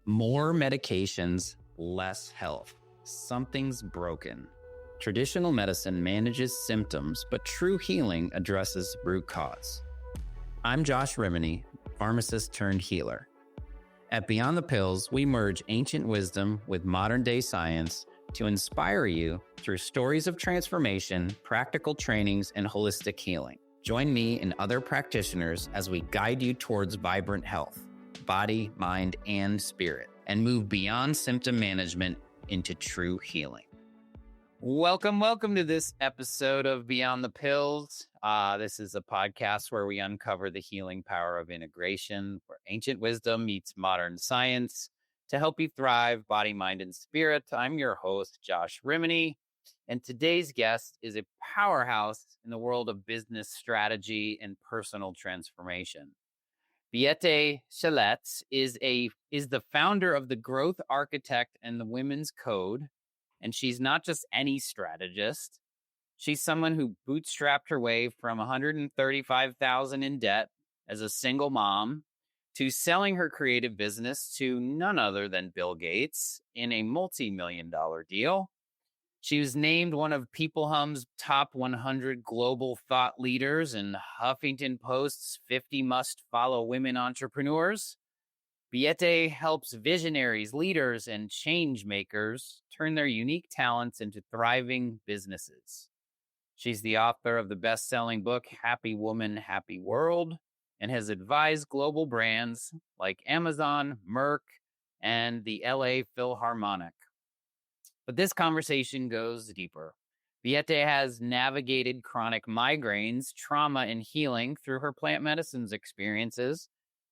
More medications, less health. Something's broken. Traditional medicine manages symptoms, but true healing addresses root cause. I'm Josh Rimany, pharmacist turned healer. At Beyond the Pills, we merge ancient wisdom with modern-day science to inspire you through stories of transformation, practical trainings, and holistic healing. Join me and other practitioners as we guide you towards vibrant health, body, mind, and spirit, and move beyond symptom management into true healing. Welcome to this episode of Beyond the Pills. This is a podcast where we uncover the healing power of integration, where ancient wisdom meets modern science to help you thrive, body, mind, and spirit. I'm your host, Josh Rimany, and today's guest is a powerhouse in the world of business strategy and personal transformation. Beate Chelette is the founder of the Growth Architect and the Women's Code, and she's not just any strategist. She's someone who bootstrapped her way from $135,000 in debt as a single mom to selling her creative business to none other than Bill Gates in a multi-million-dollar deal. She was named one of PeopleHum's top 100 global thought leaders and Huffington Post's 50 must-follow women entrepreneurs. Beate helps visionaries, leaders, and change makers turn their unique talents into thriving businesses. She's the author of the best-selling book, Happy Woman, Happy World, and has advised global brands like Amazon, Merck, and the LA Philharmonic. But this conversation goes deeper. Beate has navigated chronic migraines, trauma, and healing through her plant medicines experiences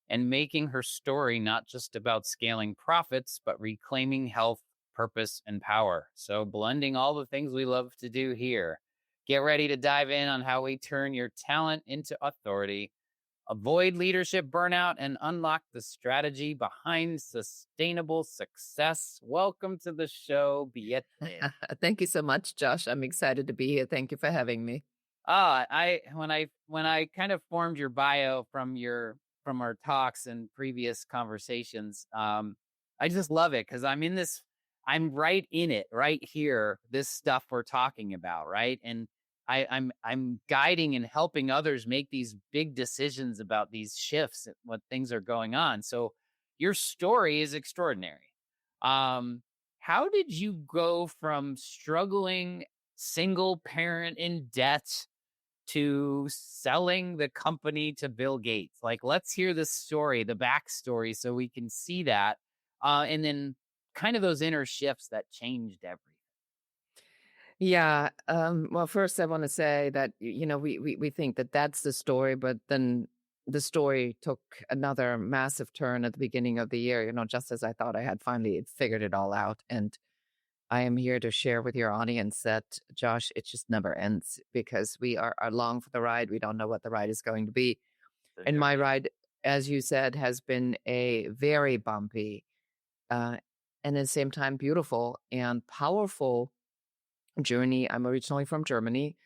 and making her story not just about scaling profits, but reclaiming health, purpose, and power. So blending all the things we love to do here. Get ready to dive in on how we turn your talent into authority, avoid leadership burnout, and unlock the strategy behind sustainable success. Welcome to the show, Beate. Thank you so much, Josh. I'm excited to be here. Thank you for having me. When I kind of formed your bio from our talks and previous conversations, I just love it because I'm right in it, right here, this stuff we're talking about, right? And I'm guiding and helping others make these big decisions about these shifts and what things are going on. So your story is extraordinary. How did you go from struggling single parent in debt to selling the company to Bill Gates? Like, let's hear the story, the backstory, so we can see that. And then kind of those inner shifts that changed everything. Yeah. Well, first I want to say that, we think that that's the story, but then the story took another massive turn at the beginning of the year, just as I thought I had finally figured it all out. And I am here to share with your audience that, Josh, it just never ends because we are along for the ride. We don't know what the ride is going to be. And my ride, as you said, has been a very bumpy and at the same time beautiful and powerful journey. I'm originally from Germany,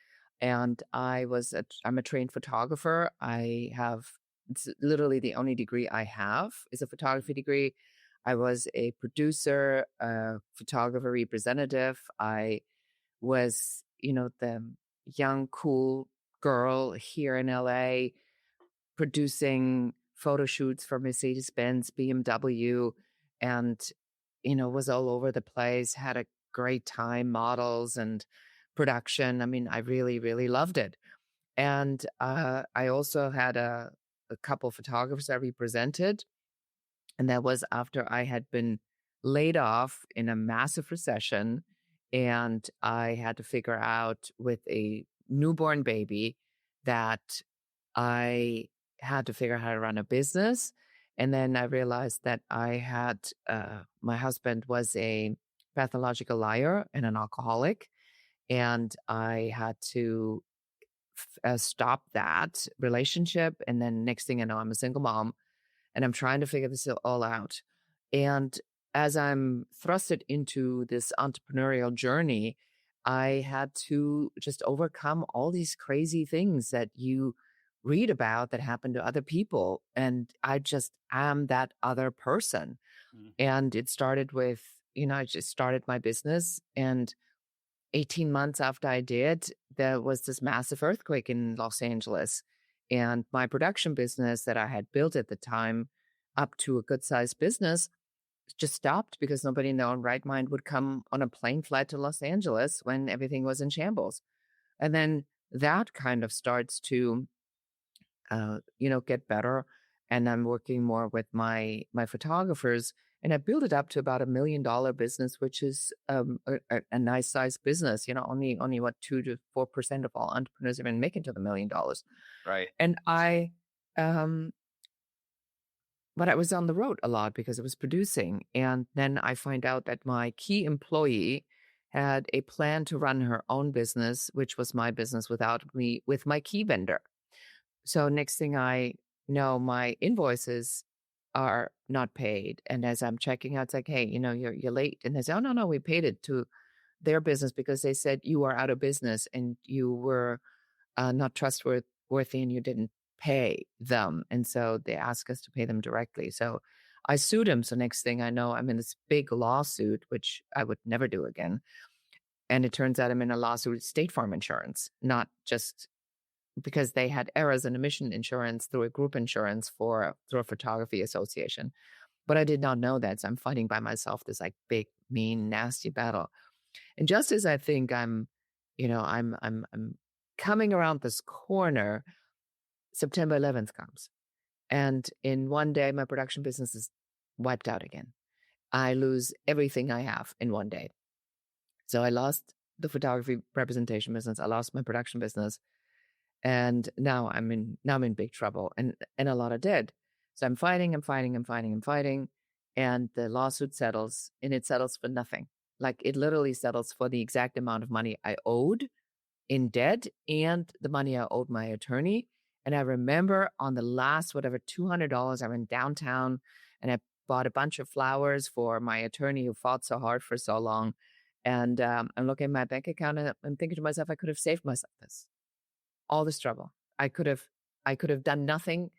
and I'm a trained photographer. It's literally the only degree I have is a photography degree. I was a producer, a photographer representative. I was, the young, cool girl here in LA producing photo shoots for Mercedes-Benz, BMW, and, was all over the place, had a great time, models and production. I mean, I really, really loved it. And I also had a couple of photographers I represented. And that was after I had been laid off in a massive recession. And I had to figure out with a newborn baby that I had to figure out how to run a business. And then I realized that my husband was a pathological liar and an alcoholic. And I had to stop that relationship. And then next thing I know, I'm a single mom and I'm trying to figure this all out. And as I'm thrusted into this entrepreneurial journey, I had to just overcome all these crazy things that you read about that happen to other people. And I just am that other person. And it started with, I just started my business, and 18 months after I did, there was this massive earthquake in Los Angeles. And my production business that I had built at the time, up to a good sized business, just stopped because nobody in their own right mind would come on a plane flight to Los Angeles when everything was in shambles. And then that kind of starts to, get better. And I'm working more with my photographers, and I built it up to about $1 million business, which is a nice sized business. Only what 2 to 4% of all entrepreneurs even make it to the $1 million. Right. And but I was on the road a lot because I was producing. And then I find out that my key employee had a plan to run her own business, which was my business without me, with my key vendor. So next thing I know, my invoices are not paid. And as I'm checking out, it's like, hey, you're late. And they say, oh, no, we paid it to their business because they said you are out of business and you were not trustworthy and you didn't pay them. And so they asked us to pay them directly. So I sued him. So next thing I know, I'm in this big lawsuit, which I would never do again. And it turns out I'm in a lawsuit with State Farm Insurance, not just because they had errors in emission insurance through a group insurance through a photography association. But I did not know that. So I'm fighting by myself this like big, mean, nasty battle. And just as I think I'm coming around this corner, September 11th comes. And in one day, my production business is wiped out again. I lose everything I have in one day. So I lost the photography representation business. I lost my production business. And now I'm in big trouble and a lot of debt. So I'm fighting. And the lawsuit settles, and it settles for nothing. Like it literally settles for the exact amount of money I owed in debt and the money I owed my attorney. And I remember on the last, $200, I went downtown and I bought a bunch of flowers for my attorney who fought so hard for so long. And I'm looking at my bank account and I'm thinking to myself, I could have saved myself all this trouble. I could have done nothing.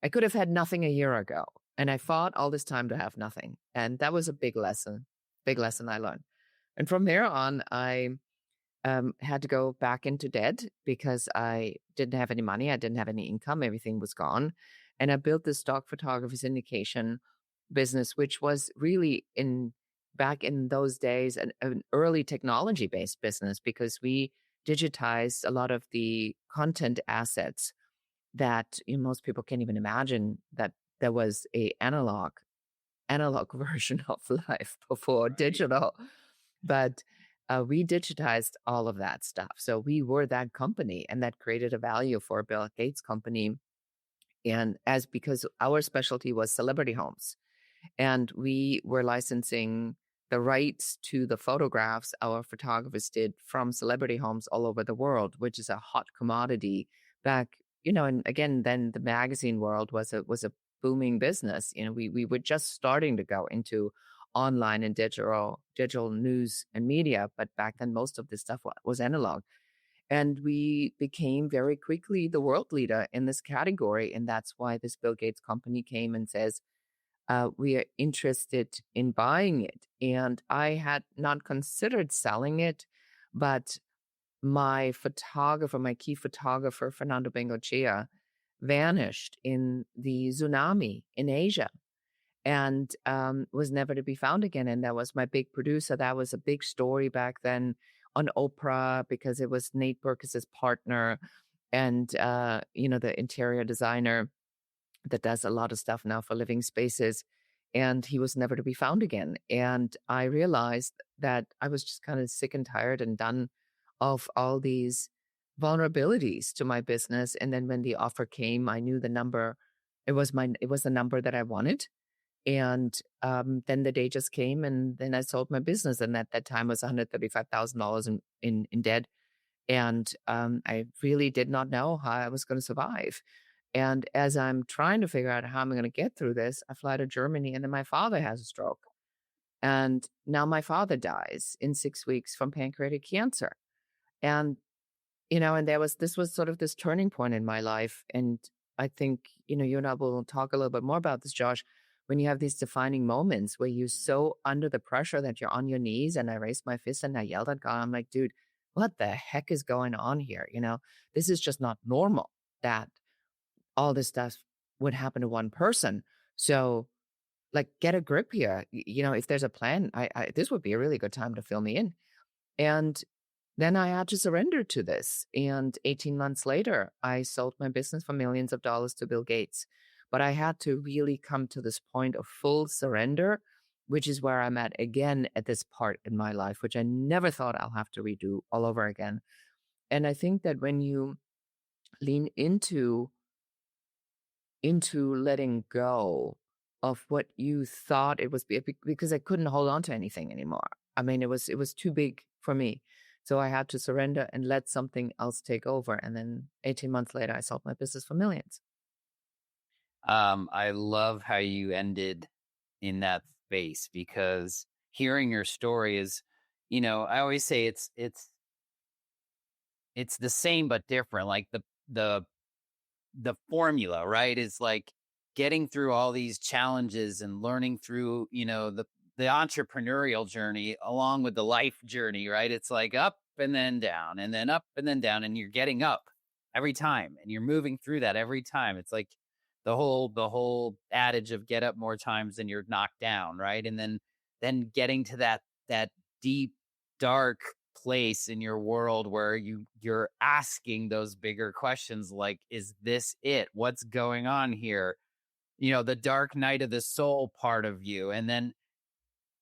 I could have had nothing a year ago. And I fought all this time to have nothing. And that was a big lesson I learned. And from there on, I had to go back into debt because I didn't have any money. I didn't have any income. Everything was gone. And I built this stock photography syndication business, which was really back in those days, an early technology-based business, because we digitized a lot of the content assets that most people can't even imagine that there was a analog version of life before digital. But we digitized all of that stuff. So we were that company, and that created a value for Bill Gates' company. And because our specialty was celebrity homes, and we were licensing the rights to the photographs our photographers did from celebrity homes all over the world, which is a hot commodity back, and again, then the magazine world was a booming business. We were just starting to go into online and digital news and media, but back then most of this stuff was analog. And we became very quickly the world leader in this category. And that's why this Bill Gates company came and says, we are interested in buying it. And I had not considered selling it, but my key photographer, Fernando Bengochea, vanished in the tsunami in Asia and was never to be found again. And that was my big producer. That was a big story back then on Oprah because it was Nate Berkus's partner and, the interior designer that does a lot of stuff now for living spaces. And he was never to be found again. And I realized that I was just kind of sick and tired and done of all these vulnerabilities to my business. And then when the offer came, I knew the number. It was the number that I wanted. And then the day just came, and then I sold my business. And at that time was $135,000 in debt. And I really did not know how I was going to survive. And as I'm trying to figure out how I'm going to get through this, I fly to Germany, and then my father has a stroke. And now my father dies in 6 weeks from pancreatic cancer. And, and this was sort of this turning point in my life. And I think, you and I will talk a little bit more about this, Josh. when you have these defining moments where you're so under the pressure that you're on your knees. And I raised my fist and I yelled at God. I'm like, dude, what the heck is going on here? This is just not normal that all this stuff would happen to one person. So, like, get a grip here. If there's a plan, this would be a really good time to fill me in. And then I had to surrender to this. And 18 months later, I sold my business for millions of dollars to Bill Gates. But I had to really come to this point of full surrender, which is where I'm at again at this part in my life, which I never thought I'll have to redo all over again. And I think that when you lean into letting go of what you thought it was, because I couldn't hold on to anything anymore. I mean, it was too big for me. So I had to surrender and let something else take over. And then 18 months later, I sold my business for millions. I love how you ended in that space, because hearing your story is, I always say it's the same but different. Like the formula, right, is like getting through all these challenges and learning through, the entrepreneurial journey along with the life journey, right? It's like up and then down and then up and then down, and you're getting up every time and you're moving through that every time. It's like the whole adage of get up more times than you're knocked down, right? And then getting to that deep, dark place in your world where you're asking those bigger questions, like, is this it? What's going on here? The dark night of the soul part of you. And then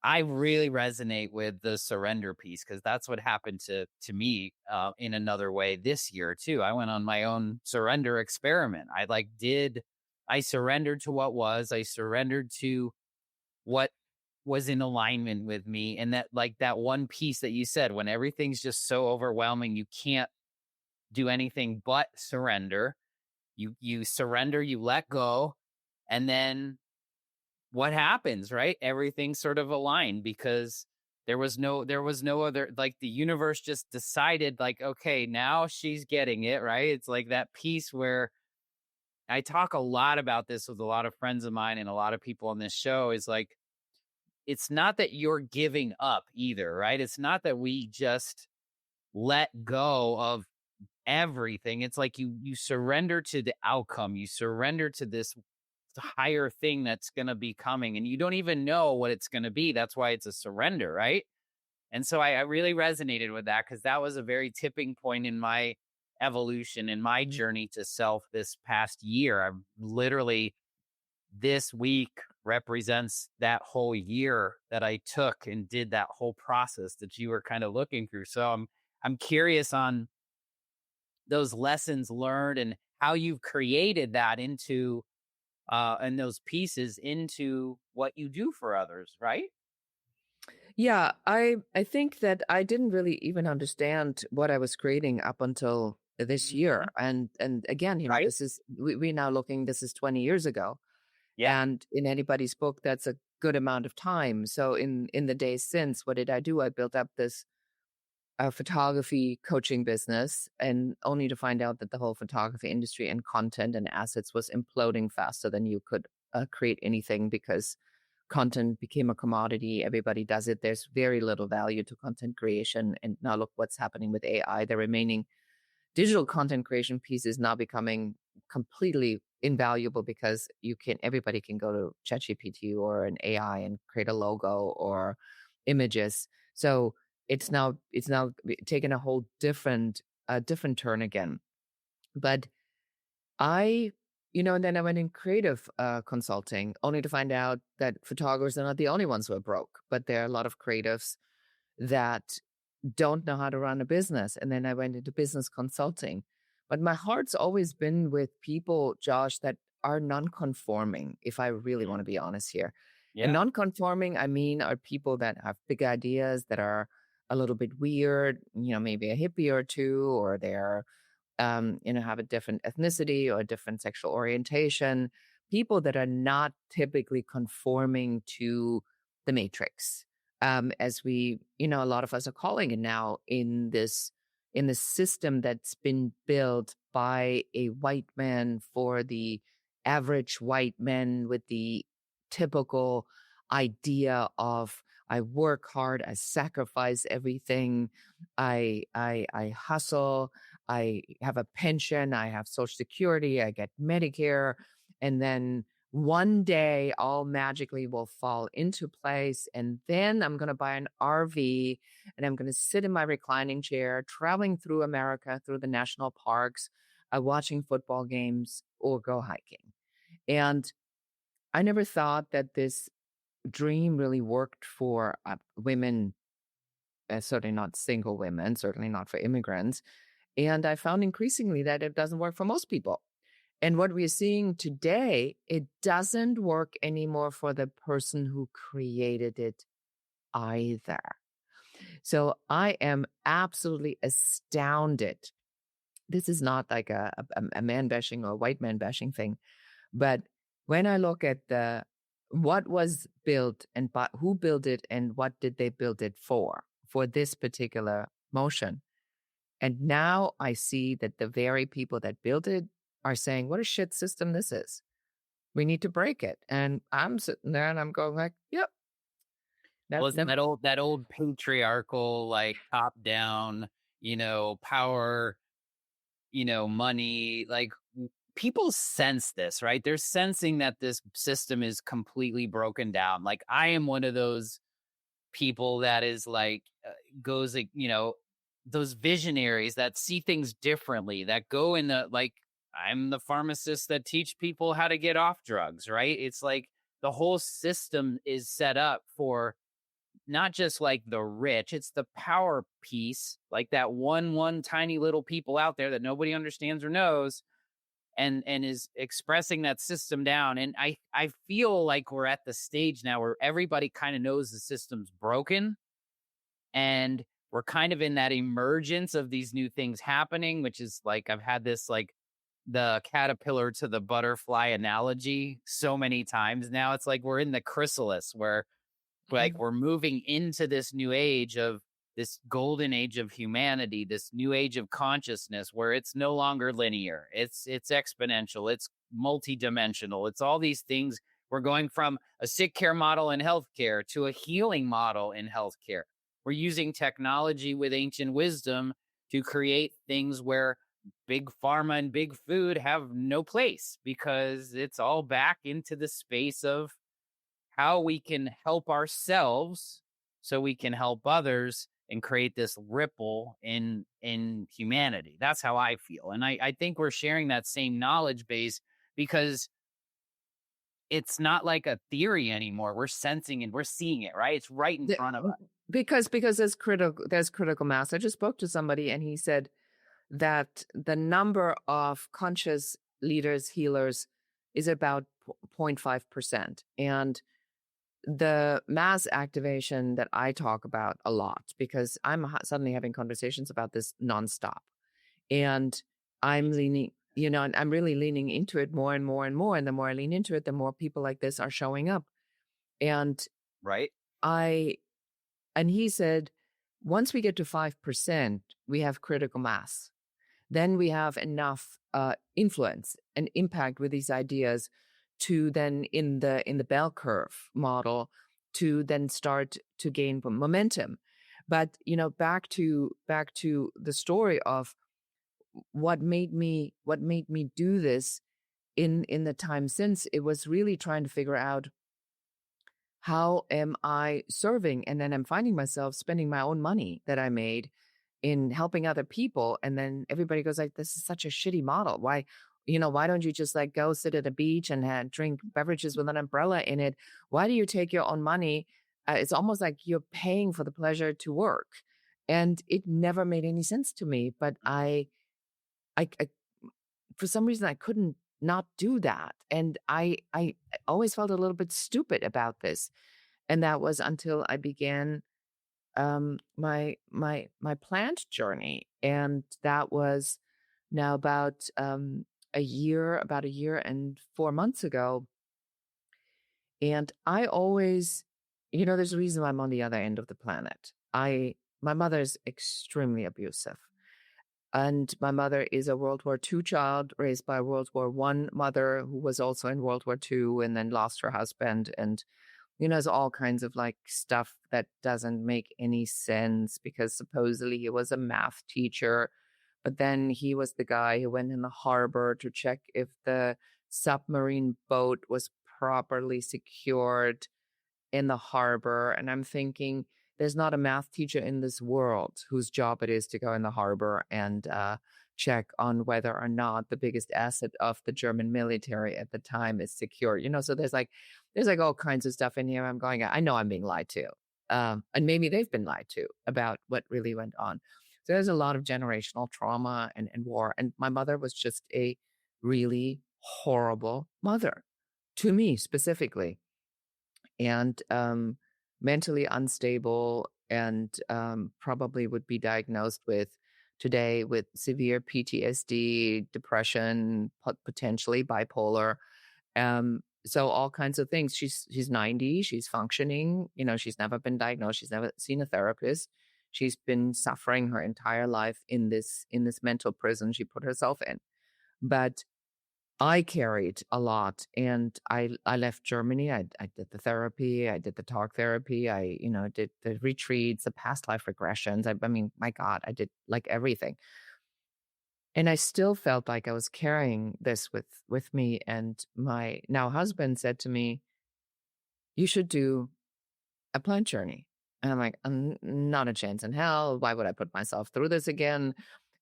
I really resonate with the surrender piece, because that's what happened to me in another way this year too. I went on my own surrender experiment. I surrendered to what was. I surrendered to what was in alignment with me. And that one piece that you said, when everything's just so overwhelming, you can't do anything but surrender. You surrender, you let go, and then what happens, right? Everything sort of aligned, because there was no other, like, the universe just decided, like, okay, now she's getting it, right? It's like that piece where I talk a lot about this with a lot of friends of mine and a lot of people on this show, is like, it's not that you're giving up either, right? It's not that we just let go of everything. It's like you surrender to the outcome. You surrender to this higher thing that's going to be coming, and you don't even know what it's going to be. That's why it's a surrender, right? And so I really resonated with that, because that was a very tipping point in my evolution, in my journey to self this past year. I'm literally, this week represents that whole year that I took and did that whole process that you were kind of looking through. So I'm curious on those lessons learned and how you've created that into and those pieces into what you do for others, right? Yeah, I think that I didn't really even understand what I was creating up until this year. Mhm. And again, Right? this is we now looking, this is 20 years ago. Yeah. And in anybody's book, that's a good amount of time. So in the days since, what did I do? I built up this photography coaching business, and only to find out that the whole photography industry and content and assets was imploding faster than you could create anything, because content became a commodity. Everybody does it. There's very little value to content creation. And now look what's happening with AI. The remaining digital content creation piece is now becoming completely invaluable, because everybody can go to ChatGPT or an AI and create a logo or images. So it's now taken a whole different turn again. But I, and then I went in creative consulting, only to find out that photographers are not the only ones who are broke, but there are a lot of creatives that don't know how to run a business. And then I went into business consulting. But my heart's always been with people, Josh, that are non-conforming, if I really want to be honest here. And Yeah. non-conforming, I mean, are people that have big ideas, that are a little bit weird, maybe a hippie or two, or they're have a different ethnicity or a different sexual orientation, people that are not typically conforming to the matrix, as we, a lot of us are calling it now, in this system that's been built by a white man for the average white man with the typical idea of I work hard, I sacrifice everything, I hustle, I have a pension, I have Social Security, I get Medicare, and then one day all magically will fall into place, and then I'm going to buy an RV and I'm going to sit in my reclining chair traveling through America, through the national parks, watching football games or go hiking. And I never thought that this dream really worked for women, certainly not single women, certainly not for immigrants. And I found increasingly that it doesn't work for most people. And what we're seeing today, it doesn't work anymore for the person who created it either. So I am absolutely astounded. This is not like a man bashing or a white man bashing thing. But when I look at what was built and who built it and what did they build it for this particular motion. And now I see that the very people that built it are saying, what a shit system this is. We need to break it. And I'm sitting there and I'm going like, yep. That old patriarchal, like top down, power, money, like people sense this, right? They're sensing that this system is completely broken down. Like I am one of those people that is like, goes like, those visionaries that see things differently, that go in the, like, I'm the pharmacist that teach people how to get off drugs, right? It's like the whole system is set up for not just like the rich, it's the power piece, like that one tiny little people out there that nobody understands or knows, and is expressing that system down. And I feel like we're at the stage now where everybody kind of knows the system's broken, and we're kind of in that emergence of these new things happening, which is like, I've had this like the caterpillar to the butterfly analogy so many times now. It's like we're in the chrysalis where like we're moving into this new age of this golden age of humanity, this new age of consciousness where it's no longer linear. It's exponential. It's multidimensional. It's all these things. We're going from a sick care model in healthcare to a healing model in healthcare. We're using technology with ancient wisdom to create things where big pharma and big food have no place, because it's all back into the space of how we can help ourselves so we can help others and create this ripple in humanity. That's how I feel. And I think we're sharing that same knowledge base, because it's not like a theory anymore. We're sensing and we're seeing it, right? It's right in front of us. Because there's critical mass. I just spoke to somebody and he said that the number of conscious leaders, healers, is about 0.5%. And the mass activation that I talk about a lot, because I'm suddenly having conversations about this nonstop, and I'm leaning, and I'm really leaning into it more and more and more. And the more I lean into it, the more people like this are showing up. And right. And he said, once we get to 5%, we have critical mass. Then we have enough influence and impact with these ideas to then in the bell curve model to then start to gain momentum. But back to the story of what made me do this in the time since, it was really trying to figure out, how am I serving? And then I'm finding myself spending my own money that I made in helping other people. And then everybody goes like, this is such a shitty model. Why don't you just like go sit at a beach and drink beverages with an umbrella in it? Why do you take your own money? It's almost like you're paying for the pleasure to work. And it never made any sense to me. But I for some reason, I couldn't not do that. And I always felt a little bit stupid about this. And that was until I began my plant journey. And that was now about a year and 4 months ago. And I always, there's a reason why I'm on the other end of the planet. My mother's extremely abusive. And my mother is a World War II child raised by a World War I mother who was also in World War II and then lost her husband. And, there's all kinds of like stuff that doesn't make any sense because supposedly he was a math teacher, but then he was the guy who went in the harbor to check if the submarine boat was properly secured in the harbor. And I'm thinking, there's not a math teacher in this world whose job it is to go in the harbor and check on whether or not the biggest asset of the German military at the time is secure. So there's like all kinds of stuff in here. I'm going, I know I'm being lied to. And maybe they've been lied to about what really went on. So there's a lot of generational trauma and war. And my mother was just a really horrible mother to me specifically. And mentally unstable, and probably would be diagnosed today with severe PTSD, depression, potentially bipolar. So all kinds of things. She's 90, she's functioning, she's never been diagnosed, she's never seen a therapist. She's been suffering her entire life in this mental prison she put herself in. But I carried a lot, and I left Germany. I did the therapy, I did the talk therapy, I did the retreats, the past life regressions. I mean, my God, I did like everything, and I still felt like I was carrying this with me. And my now husband said to me, "You should do a plant journey." And I'm like, not a chance in hell. Why would I put myself through this again?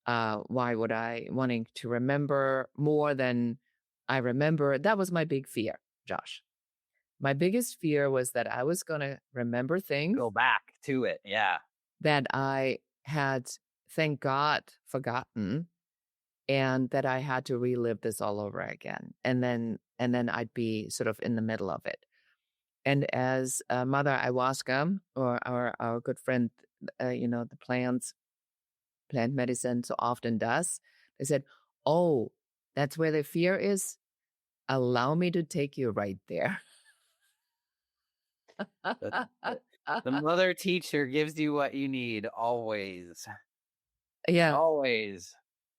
Why would I wanting to remember more than I remember? That was my big fear, Josh. My biggest fear was that I was going to remember things Go back to it. Yeah. that I had, thank God, forgotten, and that I had to relive this all over again. And then I'd be sort of in the middle of it. And as Mother Ayahuasca, or our good friend, the plant medicine so often does, they said, "Oh, that's where the fear is? Allow me to take you right there." The mother teacher gives you what you need always. Yeah. Always.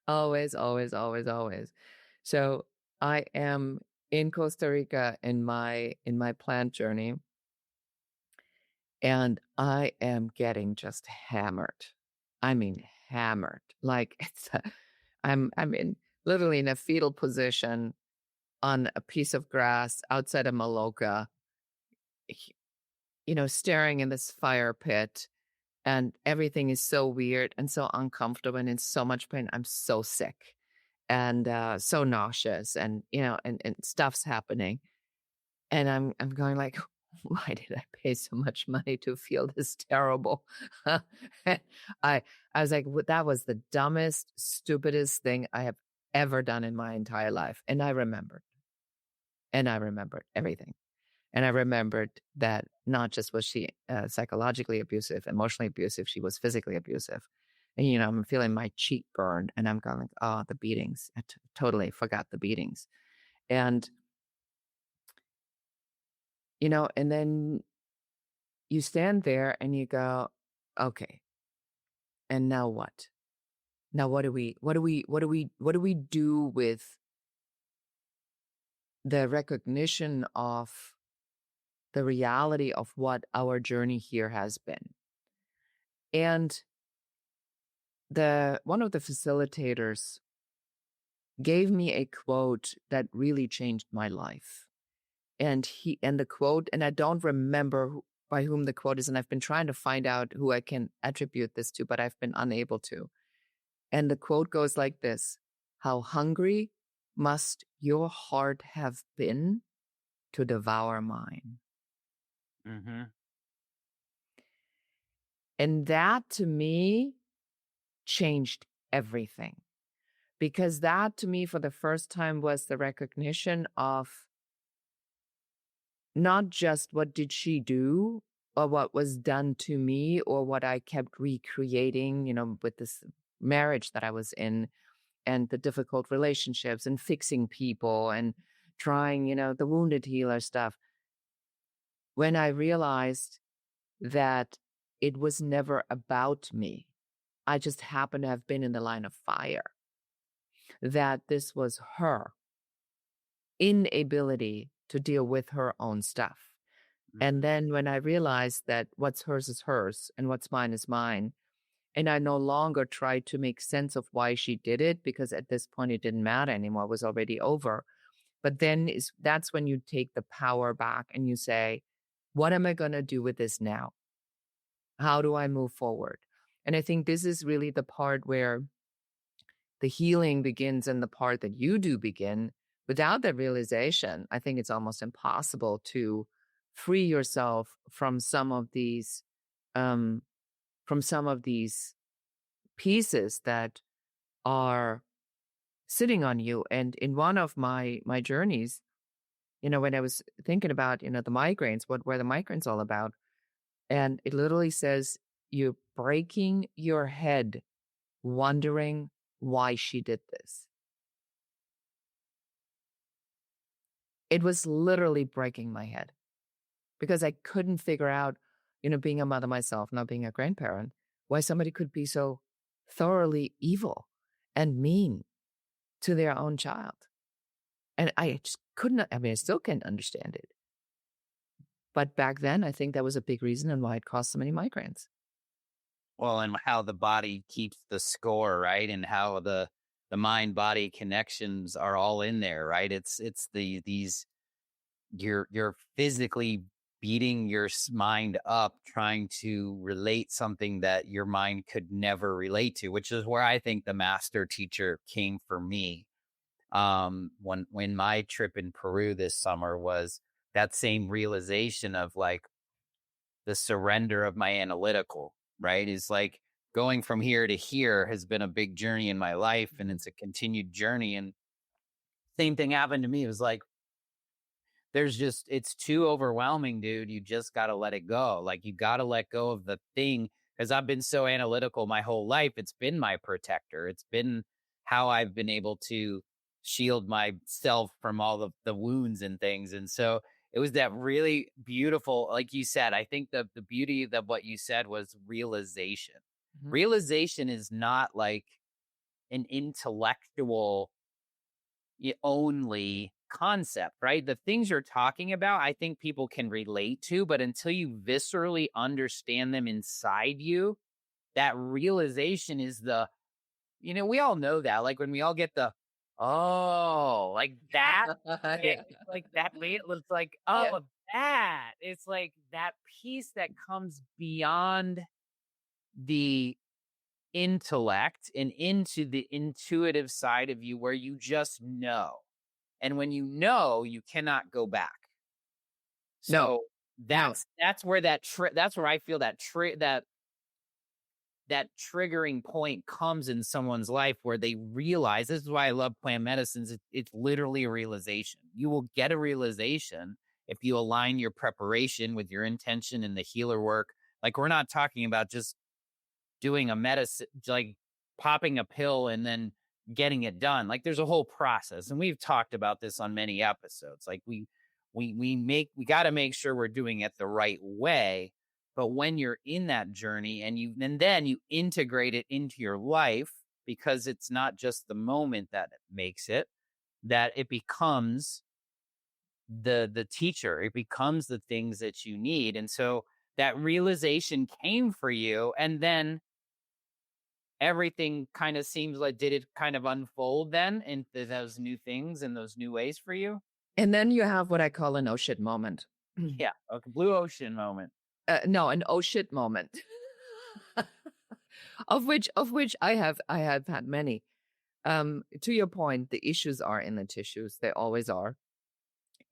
Always, always, always, always. So I am in Costa Rica in my plant journey, and I am getting just hammered. I mean, hammered. Like I'm literally in a fetal position on a piece of grass outside of Maloka, staring in this fire pit, and everything is so weird and so uncomfortable and in so much pain. I'm so sick and so nauseous, and and stuff's happening. And I'm going like, why did I pay so much money to feel this terrible? I was like, that was the dumbest, stupidest thing I have ever done in my entire life. And I remembered everything. And I remembered that not just was she psychologically abusive, emotionally abusive, she was physically abusive. And, I'm feeling my cheek burned, and I'm going, oh, the beatings. I totally forgot the beatings. And, and then you stand there and you go, okay, and now what? Now, what do we do with the recognition of the reality of what our journey here has been? And one of the facilitators gave me a quote that really changed my life. And the quote, and I don't remember by whom the quote is, and I've been trying to find out who I can attribute this to, but I've been unable to. And the quote goes like this: "How hungry must your heart have been to devour mine?" Mm-hmm. And that to me changed everything, because that to me for the first time was the recognition of not just what did she do or what was done to me or what I kept recreating, with this marriage that I was in and the difficult relationships and fixing people and trying, the wounded healer stuff. When I realized that it was never about me, I just happened to have been in the line of fire, that this was her inability to deal with her own stuff. And Mhm. then when I realized that what's hers is hers and what's mine is mine, and I no longer tried to make sense of why she did it, because at this point it didn't matter anymore, it was already over. But then that's when you take the power back and you say, what am I going to do with this now? How do I move forward? And I think this is really the part where the healing begins, and the part that you do begin. Without that realization, I think it's almost impossible to free yourself from some of these um, pieces that are sitting on you. And in one of my journeys, when I was thinking about, the migraines, what were the migraines all about? And it literally says, you're breaking your head wondering why she did this. It was literally breaking my head because I couldn't figure out, being a mother myself, not being a grandparent, why somebody could be so thoroughly evil and mean to their own child. And I just couldn't, I mean, I still can't understand it. But back then, I think that was a big reason and why it caused so many migraines. Well, and how the body keeps the score, right? And how the mind body connections are all in there, right? It's these you're physically beating your mind up trying to relate something that your mind could never relate to, which is where I think the master teacher came for me. When my trip in Peru this summer was that same realization of like the surrender of my analytical, right? Is like going from here to here has been a big journey in my life, and it's a continued journey. And same thing happened to me. It was like, it's too overwhelming, dude. You just got to let it go. Like, you got to let go of the thing, because I've been so analytical my whole life. It's been my protector. It's been how I've been able to shield myself from all the wounds and things. And so it was that really beautiful, like you said, I think the beauty of what you said was realization. Mhm. Realization is not like an intellectual only concept, right? The things you're talking about, I think people can relate to, but until you viscerally understand them inside you, that realization is we all know that. Like when we all get oh, like that, Yeah. like that way, it's like, Yeah. oh, that. It's like that piece that comes beyond the intellect and into the intuitive side of you where you just know. And when you know, you cannot go back. No, So no. that's where that's where I feel that triggering point comes in someone's life, where they realize. This is why I love plant medicines. It's literally a realization. You will get a realization if you align your preparation with your intention and the healer work. Like, we're not talking about just doing a medicine, like popping a pill and then getting it done. Like, there's a whole process. And we've talked about this on many episodes. Like, we got to make sure we're doing it the right way. But when you're in that journey and then you integrate it into your life, because it's not just the moment that makes it, that it becomes the teacher, it becomes the things that you need. And so that realization came for you, and then everything kind of seems like, did it kind of unfold then into those new things and those new ways for you? And then you have what I call an oh shit moment. Yeah, a blue ocean moment. No, an oh shit moment. of which I have had many. To your point, the issues are in the tissues. They always are.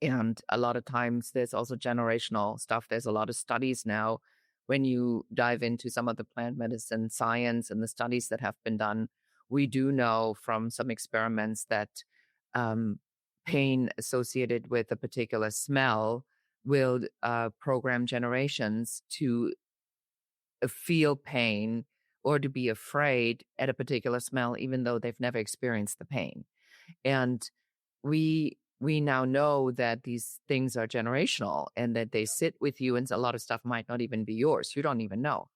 And a lot of times there's also generational stuff. There's a lot of studies now when you dive into some of the plant medicine science and the studies that have been done. We do know from some experiments that um, pain associated with a particular smell will program generations to feel pain or to be afraid at a particular smell, even though they've never experienced the pain. And we now know that these things are generational and that they sit with you, and a lot of stuff might not even be yours. You don't even know.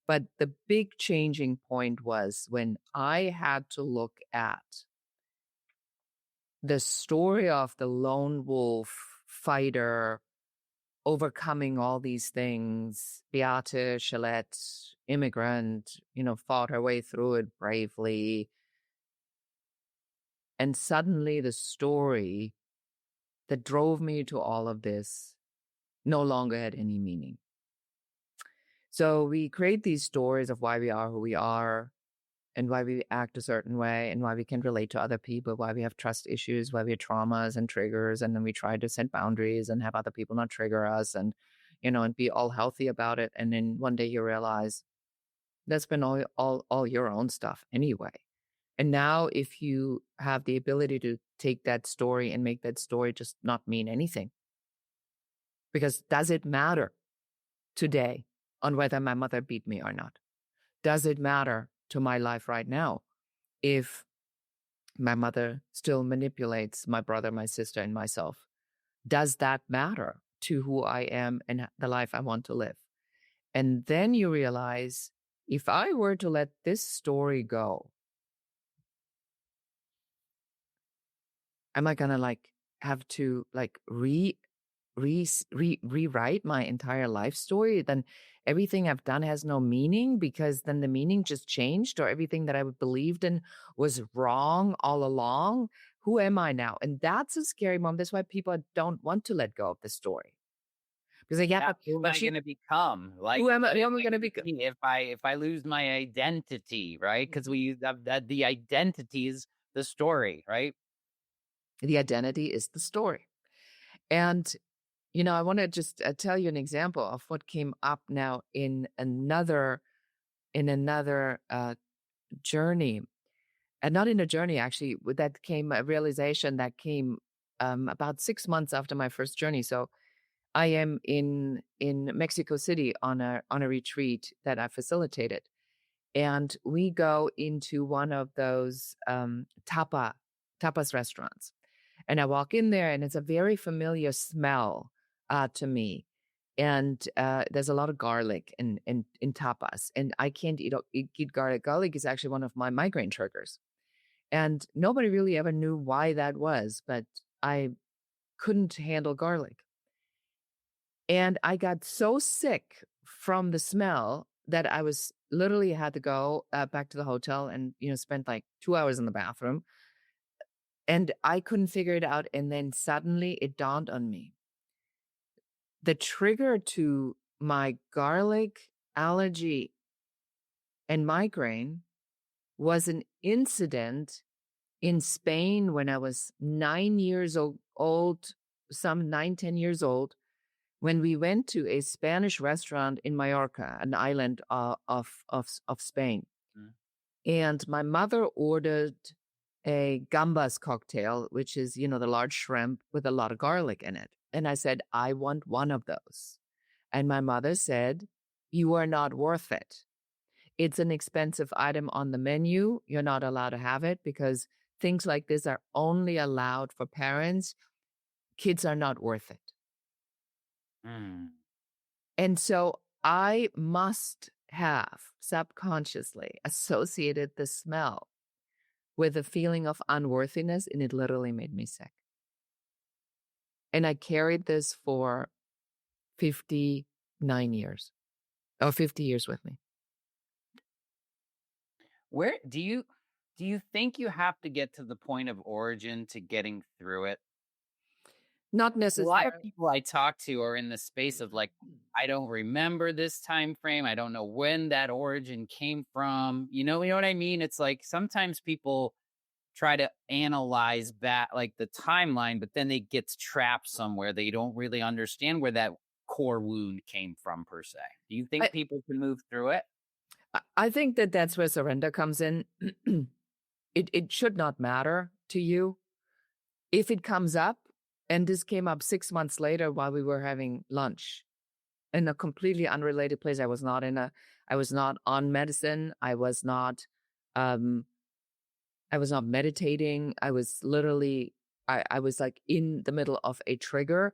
But the big changing point was when I had to look at the story of the lone wolf fighter overcoming all these things. Beate Chelette, immigrant, fought her way through it bravely. And suddenly the story that drove me to all of this no longer had any meaning. So we create these stories of why we are who we are and why we act a certain way and why we can relate to other people, why we have trust issues, why we have traumas and triggers. And then we try to set boundaries and have other people not trigger us and be all healthy about it. And then one day you realize that's been all your own stuff anyway. And now if you have the ability to take that story and make that story just not mean anything, because does it matter today on whether my mother beat me or not? Does it matter to my life right now if my mother still manipulates my brother, my sister, and myself? Does that matter to who I am and the life I want to live? And then you realize, if I were to let this story go, am I gonna have to rewrite my entire life story? Then everything I've done has no meaning because then the meaning just changed, or everything that I believed in was wrong all along. Who am I now? And that's a scary moment. That's why people don't want to let go of the story. Because who am I going to become? Who am I going to become? If I lose my identity, right? Because we have that the identity is the story, right? The identity is the story. And I want to just tell you an example of what came up now in another journey, and not in a journey actually. That came a realization that came about 6 months after my first journey. So I am in Mexico City on a retreat that I facilitated, and we go into one of those tapas restaurants, and I walk in there, and it's a very familiar smell to me. And there's a lot of garlic in tapas, and I can't eat garlic. Garlic is actually one of my migraine triggers, and nobody really ever knew why that was, but I couldn't handle garlic. And I got so sick from the smell that I was literally had to go back to the hotel and, spent like 2 hours in the bathroom. And I couldn't figure it out. And then suddenly it dawned on me. The trigger to my garlic allergy and migraine was an incident in Spain when I was 9 years old, some 9, 10 years old, when we went to a Spanish restaurant in Mallorca, an island of Spain. Mm. And my mother ordered a gambas cocktail, which is, the large shrimp with a lot of garlic in it. And I said, I want one of those. And my mother said, you are not worth it. It's an expensive item on the menu. You're not allowed to have it because things like this are only allowed for parents. Kids are not worth it. Mm. And so I must have subconsciously associated the smell with a feeling of unworthiness, and it literally made me sick. And I carried this for 59 years, or 50 years with me. Where do you think you have to get to the point of origin to getting through it? Not necessarily. A lot of people I talk to are in the space of I don't remember this time frame. I don't know when that origin came from. You know what I mean? It's like sometimes people try to analyze back the timeline, but then they get trapped somewhere. They don't really understand where that core wound came from per se. Do you think people can move through it? I think that's where surrender comes in. It should not matter to you. If it comes up, and this came up 6 months later while we were having lunch in a completely unrelated place. I was not on medicine. I was not meditating. I was literally, I was in the middle of a trigger.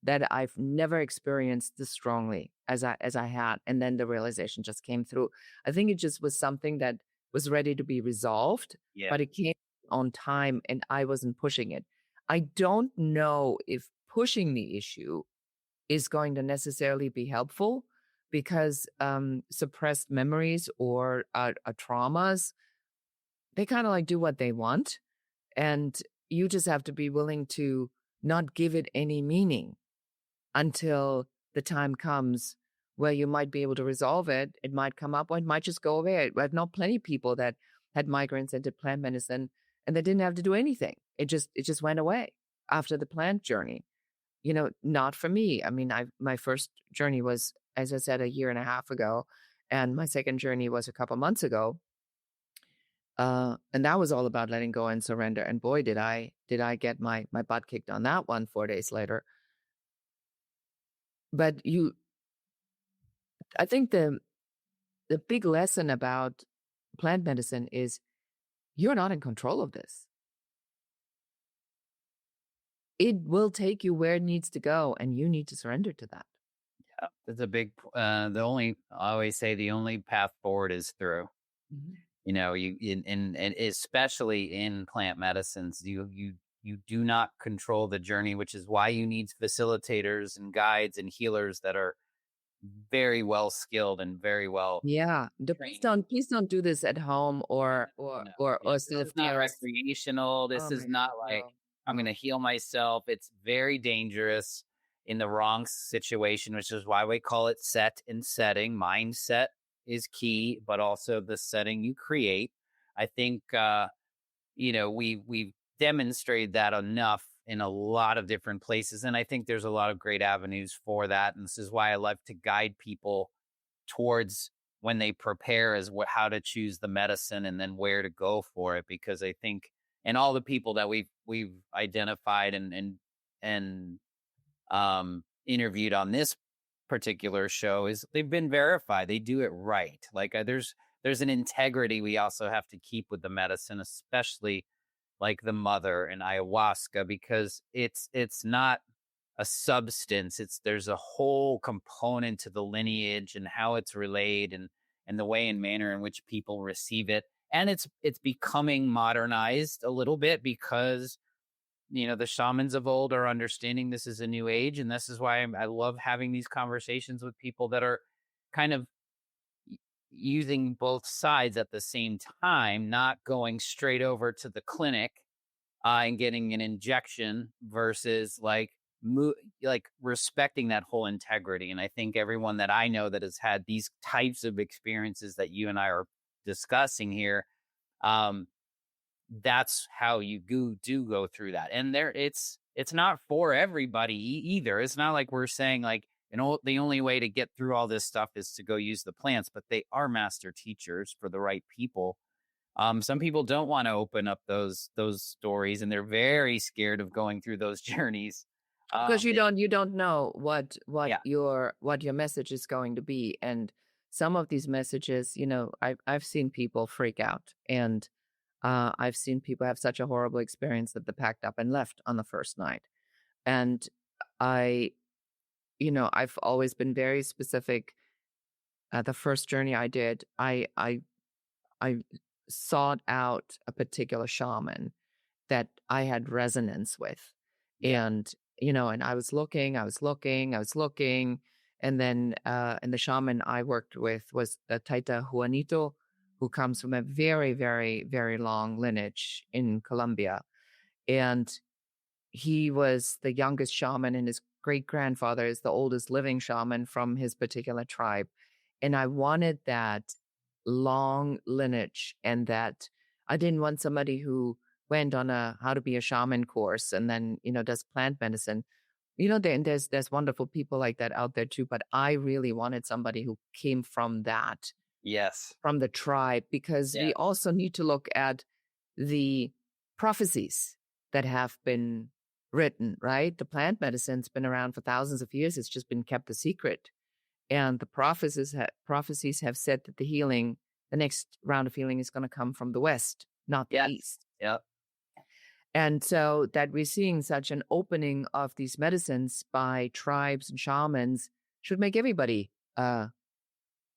that I've never experienced this strongly as I had. And then the realization just came through. I think it just was something that was ready to be resolved, Yeah. but it came on time and I wasn't pushing it. I don't know if pushing the issue is going to necessarily be helpful because suppressed memories or traumas, they kind of like do what they want. And you just have to be willing to not give it any meaning until the time comes where you might be able to resolve it. It might come up or it might just go away. I've known plenty of people that had migraines and did plant medicine and they didn't have to do anything. It just went away after the plant journey. Not for me. I mean, my first journey was, as I said, a year and a half ago, and my second journey was a couple months ago. And that was all about letting go and surrender. And boy, did I get my butt kicked on that one 4 days later. But I think the big lesson about plant medicine is you're not in control of this. It will take you where it needs to go, and you need to surrender to that. Yeah, that's a big. I always say the only path forward is through. Mm-hmm. And especially in plant medicines, you do not control the journey, which is why you need facilitators and guides and healers that are very well skilled and very well. Yeah. Please don't do this at home or This is not recreational. This is not like I'm going to heal myself. It's very dangerous in the wrong situation, which is why we call it set and setting. Mindset is key, but also the setting you create. I think, we've demonstrated that enough in a lot of different places. And I think there's a lot of great avenues for that. And this is why I love to guide people towards when they prepare as how to choose the medicine and then where to go for it. Because I think, and all the people that we've identified and interviewed on this particular show is they've been verified. They do it right. Like there's an integrity we also have to keep with the medicine, especially like the mother and ayahuasca, because it's not a substance. There's a whole component to the lineage and how it's relayed and the way and manner in which people receive it. And it's becoming modernized a little bit because the shamans of old are understanding this is a new age. And this is why I love having these conversations with people that are kind of using both sides at the same time, not going straight over to the clinic and getting an injection versus like respecting that whole integrity. And I think everyone that I know that has had these types of experiences that you and I are discussing here, that's how you do go through that. And it's not for everybody either. It's not like we're saying like, the only way to get through all this stuff is to go use the plants, but they are master teachers for the right people. Some people don't want to open up those stories, and they're very scared of going through those journeys because you don't know what your message is going to be. And some of these messages, I've seen people freak out, and I've seen people have such a horrible experience that they packed up and left on the first night. And I've always been very specific. The first journey I did, I sought out a particular shaman that I had resonance with. Yeah. And, and I was looking. And then, and the shaman I worked with was the Taita Juanito, who comes from a very, very, very long lineage in Colombia. And he was the youngest shaman, and his great-grandfather is the oldest living shaman from his particular tribe. And I wanted that long lineage, and that I didn't want somebody who went on a how to be a shaman course and then, does plant medicine. There's wonderful people like that out there too, but I really wanted somebody who came from that. Yes. From the tribe, because we also need to look at the prophecies that have been written, right? The plant medicine's been around for thousands of years. It's just been kept a secret. And the prophecies have said that the next round of healing is going to come from the West, not the East. Yep. And so that we're seeing such an opening of these medicines by tribes and shamans should make everybody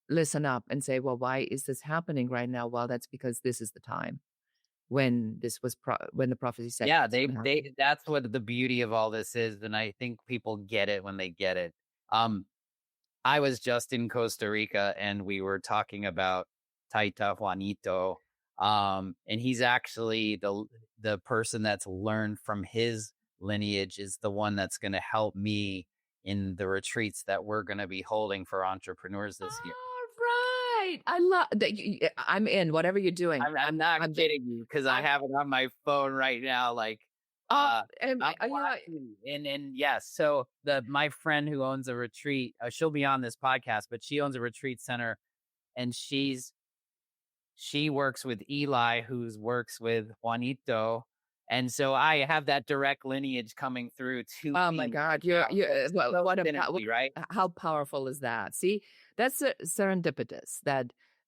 listen up and say, well, why is this happening right now? Well, that's because this is the time when this was when the prophecy said. Yeah, that's what the beauty of all this is, and I think people get it when they get it. I was just in Costa Rica and we were talking about Taita Juanito. And he's actually the person that's learned from his lineage is the one that's going to help me in the retreats that we're going to be holding for entrepreneurs this year. All right. I love that. I'm in whatever you're doing. I'm not kidding you because I have it on my phone right now. Like, and yes, so my friend who owns a retreat, she'll be on this podcast, but she owns a retreat center, and she works with Eli, who works with Juanito, and so I have that direct lineage coming through to. Oh my God, right? How powerful is that? See, that's serendipitous.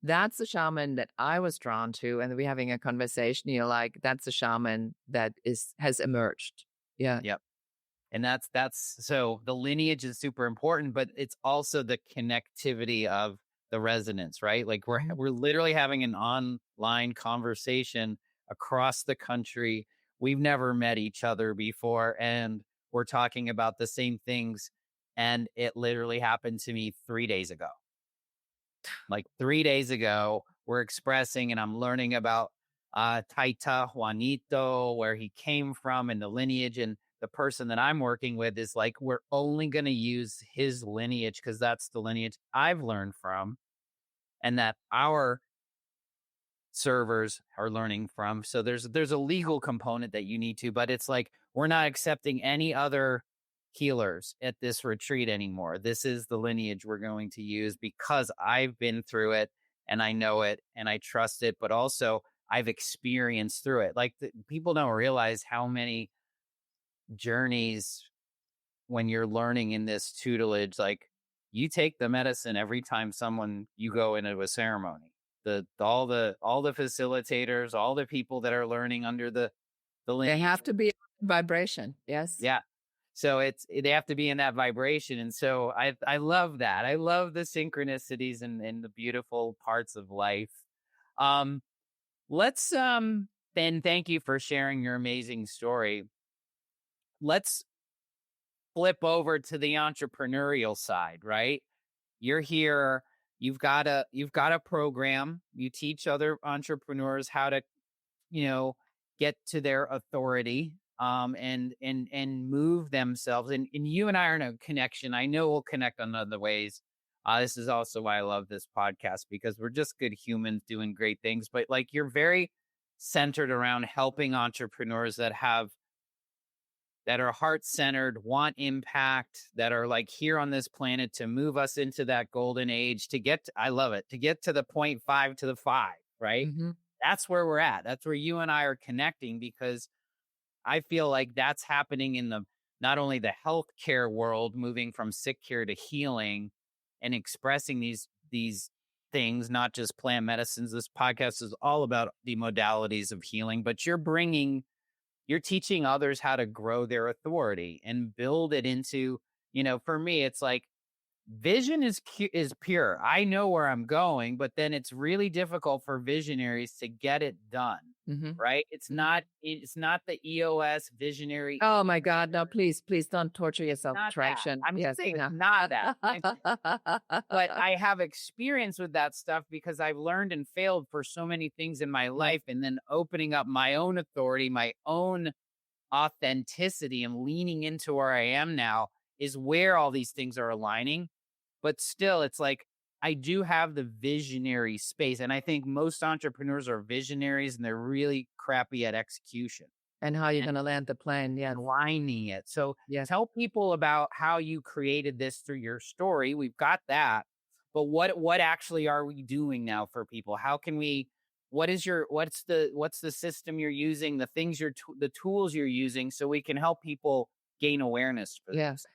That's the shaman that I was drawn to, and we're having a conversation. You're like, that's a shaman that has emerged. Yeah. Yep. And that's so the lineage is super important, but it's also the connectivity of the resonance, right? Like we're literally having an online conversation across the country. We've never met each other before, and we're talking about the same things. And it literally happened to me 3 days ago. Like 3 days ago, we're expressing, and I'm learning about Taita Juanito, where he came from, and the lineage. And the person that I'm working with is like, we're only going to use his lineage because that's the lineage I've learned from, and that our servers are learning from. So there's a legal component that you need to, but it's like we're not accepting any other healers at this retreat anymore. This is the lineage we're going to use because I've been through it and I know it and I trust it, but also I've experienced through it. Like people don't realize how many journeys when you're learning in this tutelage, like you take the medicine every time you go into a ceremony. All the facilitators, all the people that are learning under the lineage, they have to be vibration. Yes. Yeah. So they have to be in that vibration. And so I love that. I love the synchronicities and the beautiful parts of life. Let's Ben, thank you for sharing your amazing story. Let's flip over to the entrepreneurial side, right? You're here, you've got a program, you teach other entrepreneurs how to, get to their authority, and move themselves. And you and I are in a connection. I know we'll connect on other ways. This is also why I love this podcast, because we're just good humans doing great things. But like, you're very centered around helping entrepreneurs that are heart-centered, want impact, that are like here on this planet to move us into that golden age, I love it, to get to the 0.5 to the 5, right? Mm-hmm. That's where we're at. That's where you and I are connecting, because I feel like that's happening in not only the healthcare world, moving from sick care to healing and expressing these things, not just plant medicines. This podcast is all about the modalities of healing, but you're teaching others how to grow their authority and build it into, for me, it's like vision is pure. I know where I'm going, but then it's really difficult for visionaries to get it done. Mm-hmm. Right? It's not the EOS visionary. Oh my God. No, please don't torture yourself. Traction. I'm just saying it's not that. But I have experience with that stuff because I've learned and failed for so many things in my life, and then opening up my own authority, my own authenticity, and leaning into where I am now is where all these things are aligning. But still, it's like, I do have the visionary space. And I think most entrepreneurs are visionaries and they're really crappy at execution. And how you're going to land the plane. Yeah. Lining it. So tell people about how you created this through your story. We've got that. But what actually are we doing now for people? How can we, what's the system you're using, the things the tools you're using, so we can help people gain awareness for this?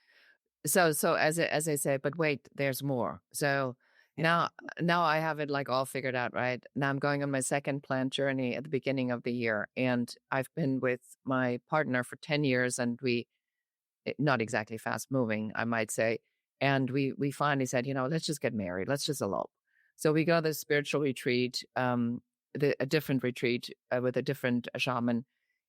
So as I say, but wait, there's more. So Now I have it like all figured out, right? Now I'm going on my second plant journey at the beginning of the year. And I've been with my partner for 10 years and not exactly fast moving, I might say. And we finally said, let's just get married. Let's just elope. So we go to this spiritual retreat, a different retreat with a different shaman.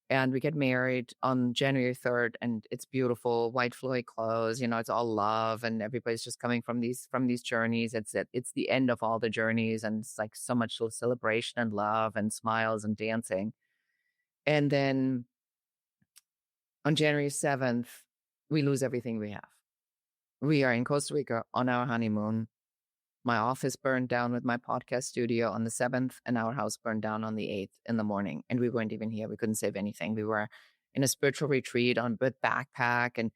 And we get married on January 3rd, and it's beautiful, white flowy clothes. It's all love, and everybody's just coming from these journeys. It's the end of all the journeys, and it's like so much celebration and love and smiles and dancing. And then on January 7th, we lose everything we have. We are in Costa Rica on our honeymoon. My office burned down with my podcast studio on the 7th, and our house burned down on the 8th in the morning. And we weren't even here. We couldn't save anything. We were in a spiritual retreat with backpack and,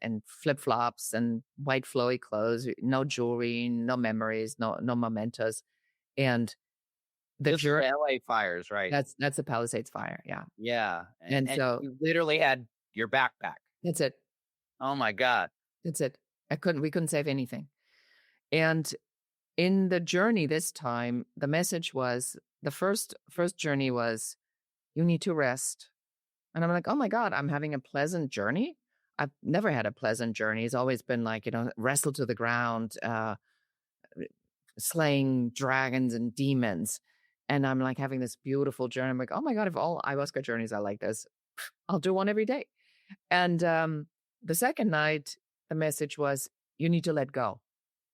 and flip-flops and white flowy clothes, no jewelry, no memories, no mementos. And the Just the LA fires, right? That's the Palisades fire. Yeah. Yeah. And so you literally had your backpack. That's it. Oh my God. That's it. We couldn't save anything. And in the journey this time, the message was, the first journey was, you need to rest. And I'm like, oh my God, I'm having a pleasant journey. I've never had a pleasant journey. It's always been like, wrestle to the ground, slaying dragons and demons. And I'm like having this beautiful journey. I'm like, oh my God, if all ayahuasca journeys are like this, I'll do one every day. And the second night, the message was, you need to let go.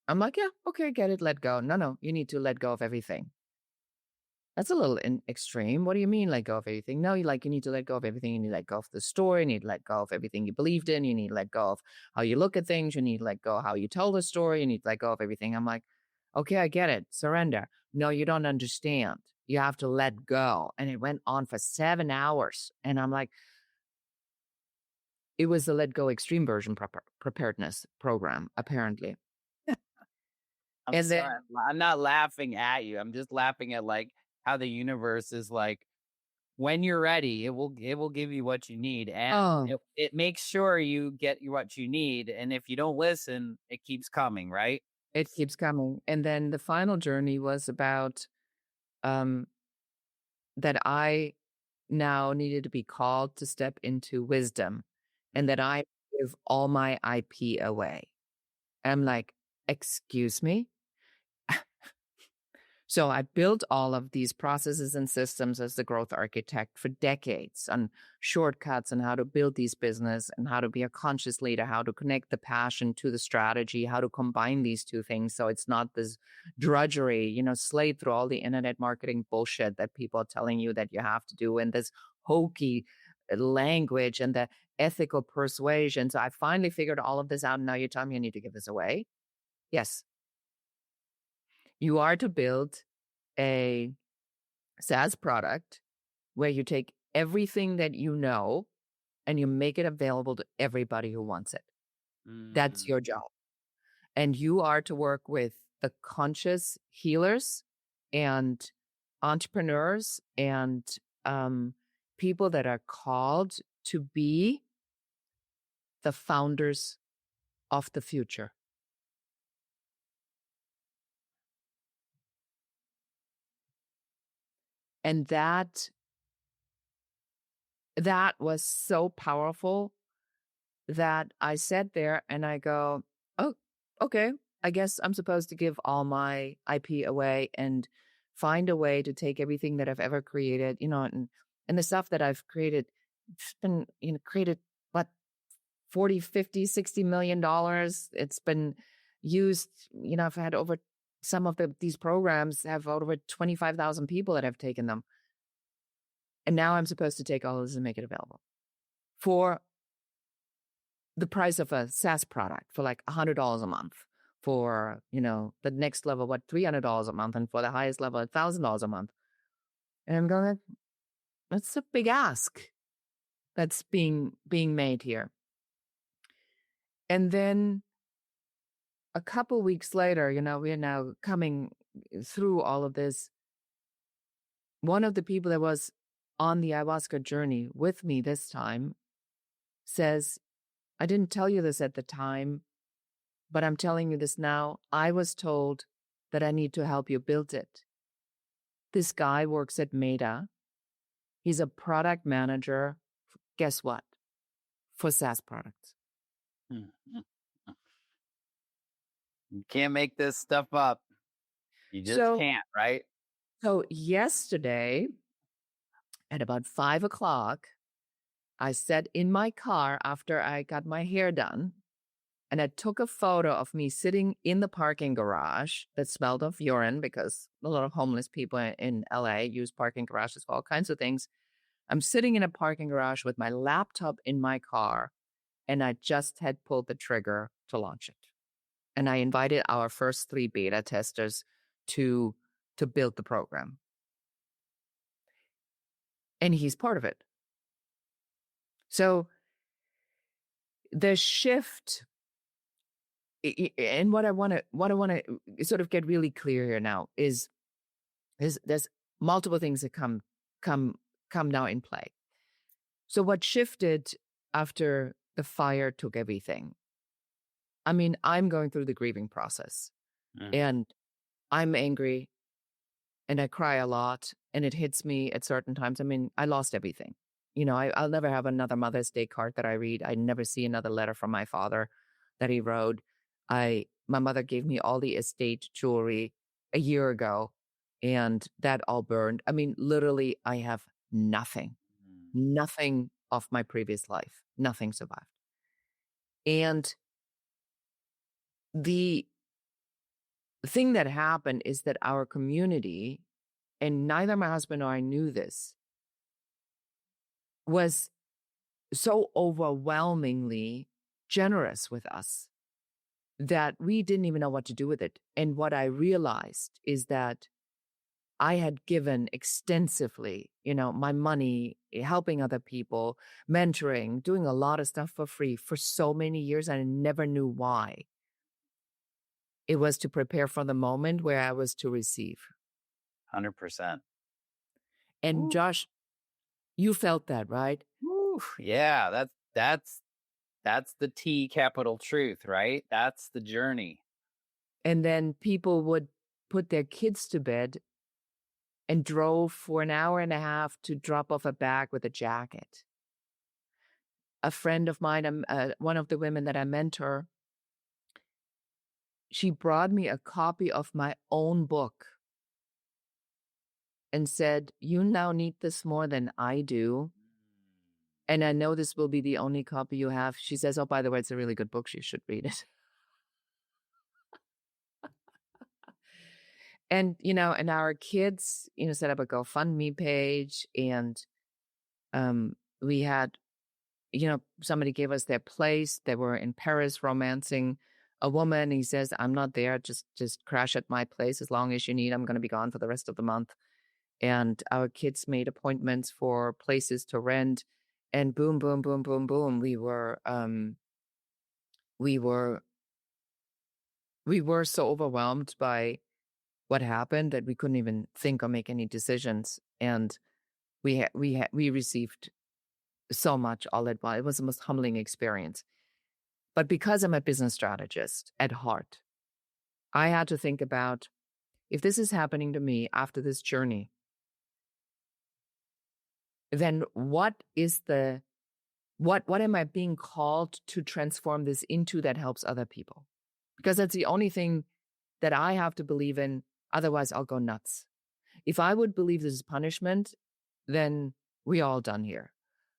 I'm like, yeah, okay, get it, let go. No, you need to let go of everything. That's a little extreme. What do you mean, let go of everything? No, you need to let go of everything. You need to let go of the story. You need to let go of everything you believed in. You need to let go of how you look at things. You need to let go of how you tell the story. You need to let go of everything. I'm like, okay, I get it. Surrender. No, you don't understand. You have to let go. And it went on for 7 hours. And I'm like, it was the Let Go Extreme version preparedness program, apparently. I'm sorry. I'm not laughing at you. I'm just laughing at like how the universe is like, when you're ready, it will give you what you need, and it makes sure you get what you need. And if you don't listen, it keeps coming, right? It keeps coming. And then the final journey was about that I now needed to be called to step into wisdom, and that I give all my IP away. I'm like, excuse me? So I built all of these processes and systems as the growth architect for decades on shortcuts and how to build these business and how to be a conscious leader, how to connect the passion to the strategy, how to combine these two things. So it's not this drudgery, slate through all the internet marketing bullshit that people are telling you that you have to do, and this hokey language and the ethical persuasion. So I finally figured all of this out. And now you tell me I need to give this away. Yes. You are to build a SaaS product where you take everything that you know and you make it available to everybody who wants it. That's your job. And you are to work with the conscious healers and entrepreneurs and people that are called to be the founders of the future. And that was so powerful that I sat there and I go, oh, okay, I guess I'm supposed to give all my IP away and find a way to take everything that I've ever created, and the stuff that I've created, it's been, created, what, 40, 50, $60 million. It's been used, I've had over some of these programs have over 25,000 people that have taken them. And now I'm supposed to take all of this and make it available for the price of a SaaS product, for like $100 a month, for, the next level, $300 a month, and for the highest level, $1,000 a month. And I'm going, that's a big ask that's being made here. And then a couple weeks later, we're now coming through all of this. One of the people that was on the ayahuasca journey with me this time says, I didn't tell you this at the time, but I'm telling you this now. I was told that I need to help you build it. This guy works at Meta. He's a product manager. Guess what? For SaaS products. You can't make this stuff up. You just can't, right? So yesterday at about 5 o'clock, I sat in my car after I got my hair done, and I took a photo of me sitting in the parking garage that smelled of urine because a lot of homeless people in LA use parking garages for all kinds of things. I'm sitting in a parking garage with my laptop in my car, and I just had pulled the trigger to launch it. And I invited our first 3 beta testers to build the program. And he's part of it. So the shift, and what I want to sort of get really clear here now is there's multiple things that come now in play. So what shifted after the fire took everything? I mean, I'm going through the grieving process, and I'm angry, and I cry a lot, and it hits me at certain times. I mean, I lost everything. I'll never have another Mother's Day card that I read. I never see another letter from my father that he wrote. My mother gave me all the estate jewelry a year ago, and that all burned. I mean, literally, I have nothing of my previous life. Nothing survived. And the thing that happened is that our community, and neither my husband nor I knew this, was so overwhelmingly generous with us that we didn't even know what to do with it. And what I realized is that I had given extensively, my money, helping other people, mentoring, doing a lot of stuff for free for so many years, and I never knew why. It was to prepare for the moment where I was to receive. 100%. And Ooh. Josh, you felt that, right? Ooh, yeah, that's the T capital truth, right? That's the journey. And then people would put their kids to bed and drove for an hour and a half to drop off a bag with a jacket. A friend of mine, one of the women that I mentor, she brought me a copy of my own book and said, "You now need this more than I do. And I know this will be the only copy you have." She says, "Oh, by the way, it's a really good book. You should read it." And, and our kids, set up a GoFundMe page, and we had, somebody gave us their place. They were in Paris romancing a woman. He says, "I'm not there. Just crash at my place as long as you need. I'm going to be gone for the rest of the month." And our kids made appointments for places to rent, and boom, boom, boom, boom, boom. We were so overwhelmed by what happened that we couldn't even think or make any decisions. And we received so much all at once. It was the most humbling experience. But because I'm a business strategist at heart, I had to think about, if this is happening to me after this journey, then what am I being called to transform this into that helps other people? Because that's the only thing that I have to believe in. Otherwise, I'll go nuts. If I would believe this is punishment, then we're all done here.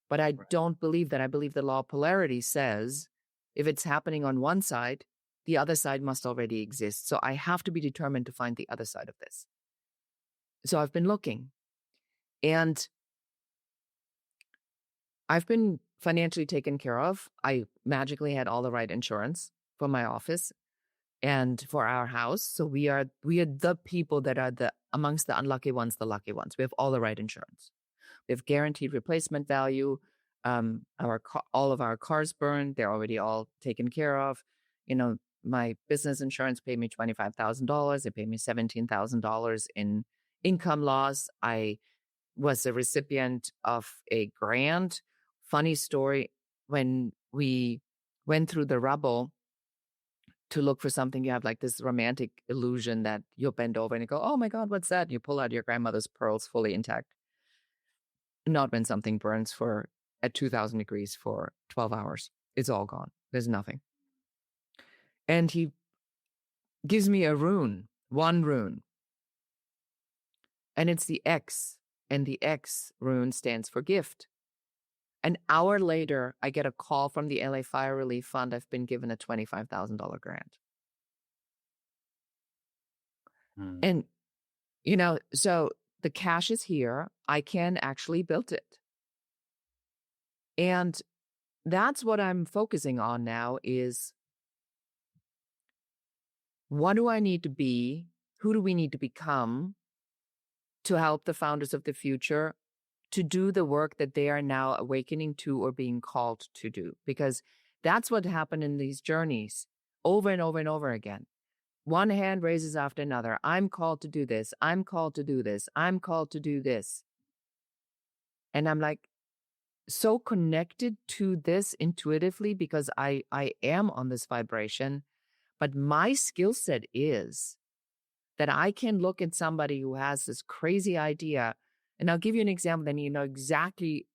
But I don't believe that. I believe the law of polarity says if it's happening on one side, the other side must already exist. So I have to be determined to find the other side of this. So I've been looking. And I've been financially taken care of. I magically had all the right insurance for my office and for our house. So we are the people that are amongst the unlucky ones, the lucky ones. We have all the right insurance. We have guaranteed replacement value. All of our cars burned. They're already all taken care of. My business insurance paid me $25,000. It paid me $17,000 in income loss. I was a recipient of a grant. Funny story, when we went through the rubble, to look for something, you have like this romantic illusion that you'll bend over and you go, oh my God, what's that? And you pull out your grandmother's pearls fully intact. Not when something burns at 2000 degrees for 12 hours. It's all gone. There's nothing. And he gives me a rune, one rune. And it's the X. And the X rune stands for gift. An hour later, I get a call from the LA Fire Relief Fund. I've been given a $25,000 grant. And, so the cash is here. I can actually build it. And that's what I'm focusing on now is, what do I need to be? Who do we need to become to help the founders of the future to do the work that they are now awakening to or being called to do? Because that's what happened in these journeys over and over and over again. One hand raises after another. I'm called to do this. I'm called to do this. I'm called to do this. And I'm like so connected to this intuitively because I am on this vibration. But my skill set is that I can look at somebody who has this crazy idea. And I'll give you an example, then you know exactly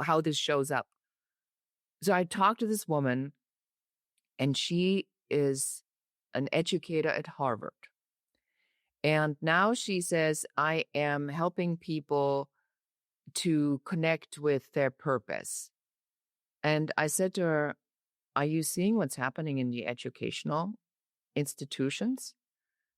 how this shows up. So I talked to this woman, and she is an educator at Harvard. And now she says, I am helping people to connect with their purpose. And I said to her, are you seeing what's happening in the educational institutions?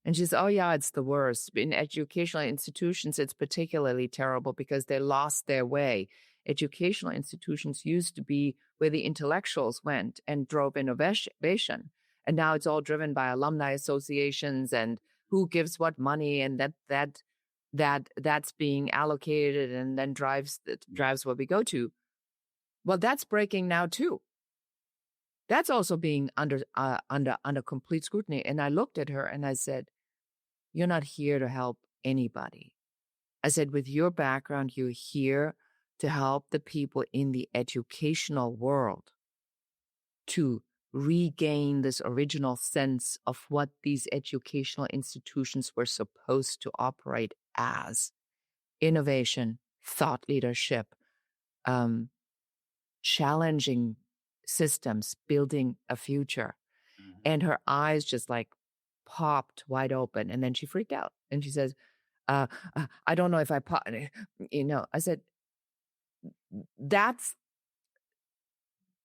And she says, oh, yeah, it's the worst. In educational institutions, it's particularly terrible because they lost their way. Educational institutions used to be where the intellectuals went and drove innovation. And now it's all driven by alumni associations and who gives what money, and that's being allocated and then drives what we go to. Well, that's breaking now too. That's also being under complete scrutiny. And I looked at her and I said, you're not here to help anybody. I said, with your background, you're here to help the people in the educational world to regain this original sense of what these educational institutions were supposed to operate as: innovation, thought leadership, challenging systems, building a future. And her eyes just like popped wide open. And then she freaked out. And she says, I don't know if I I said, that's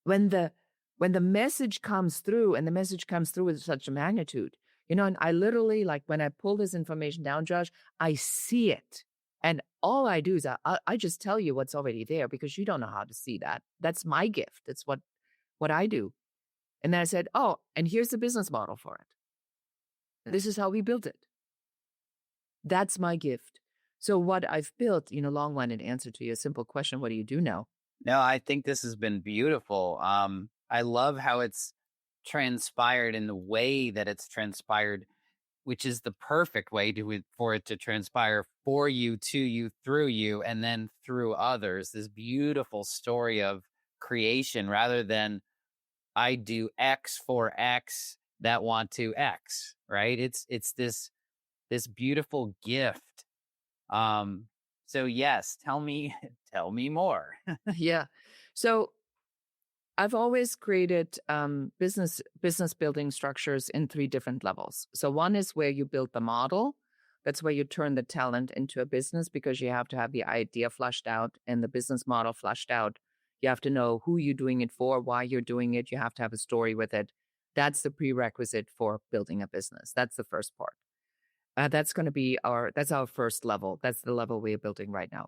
when the message comes through, and the message comes through with such a magnitude, and I literally, like, when I pull this information down, Josh, I see it. And all I do is I just tell you what's already there, because you don't know how to see that. That's my gift. That's what I do. And then I said, oh, and here's the business model for it. This is how we built it. That's my gift. So what I've built, long-winded answer to your simple question, what do you do now? No, I think this has been beautiful. I love how it's transpired in the way that it's transpired, which is the perfect way for it to transpire for you, to you, through you, and then through others. This beautiful story of creation, rather than I do X for X that want to X, right? It's this beautiful gift. So yes, tell me more. Yeah. So I've always created business building structures in 3 different levels. So one is where you build the model. That's where you turn the talent into a business, because you have to have the idea flushed out and the business model flushed out. You have to know who you're doing it for, why you're doing it. You have to have a story with it. That's the prerequisite for building a business. That's the first part. That's going to be that's our first level. That's the level we are building right now.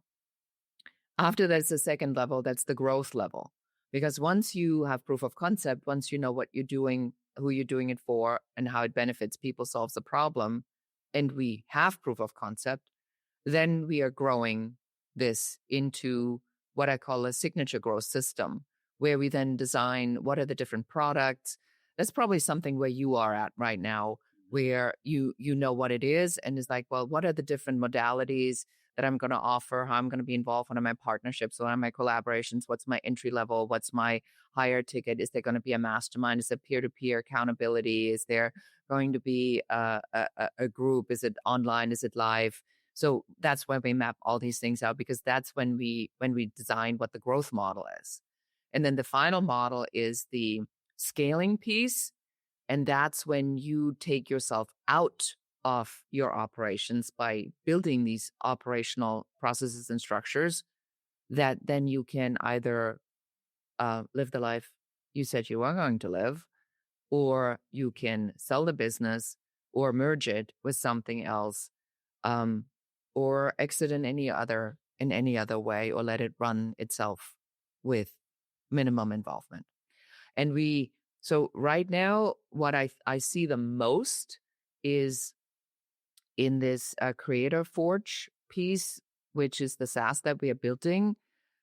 After that's the second level, that's the growth level. Because once you have proof of concept, once you know what you're doing, who you're doing it for, and how it benefits people, solves the problem, and we have proof of concept, then we are growing this into what I call a signature growth system, where we then design what are the different products. That's probably something where you are at right now, where you know what it is, and is like, well, what are the different modalities? that I'm going to offer, how I'm going to be involved, what are my partnerships, what are my collaborations, what's my entry level, what's my higher ticket, is there going to be a mastermind, is it peer-to-peer accountability, is there going to be a group, is it online, is it live? So that's when we map all these things out, because that's when we design what the growth model is. And then the final model is the scaling piece. And that's when you take yourself out of your operations by building these operational processes and structures that then you can either live the life you said you were going to live, or you can sell the business or merge it with something else, or exit in any other way, or let it run itself with minimum involvement. And so right now, what I see the most is in this Creator Forge piece, which is the SaaS that we are building.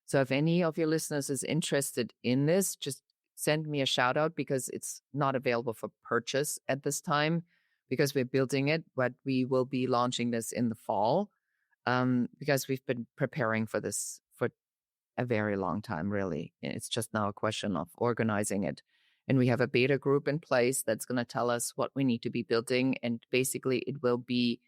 So if any of your listeners is interested in this, just send me a shout out, because it's not available for purchase at this time because we're building it, but we will be launching this in the fall, because we've been preparing for this for a very long time, really. It's just now a question of organizing it. And we have a beta group in place that's going to tell us what we need to be building. And basically, it will be,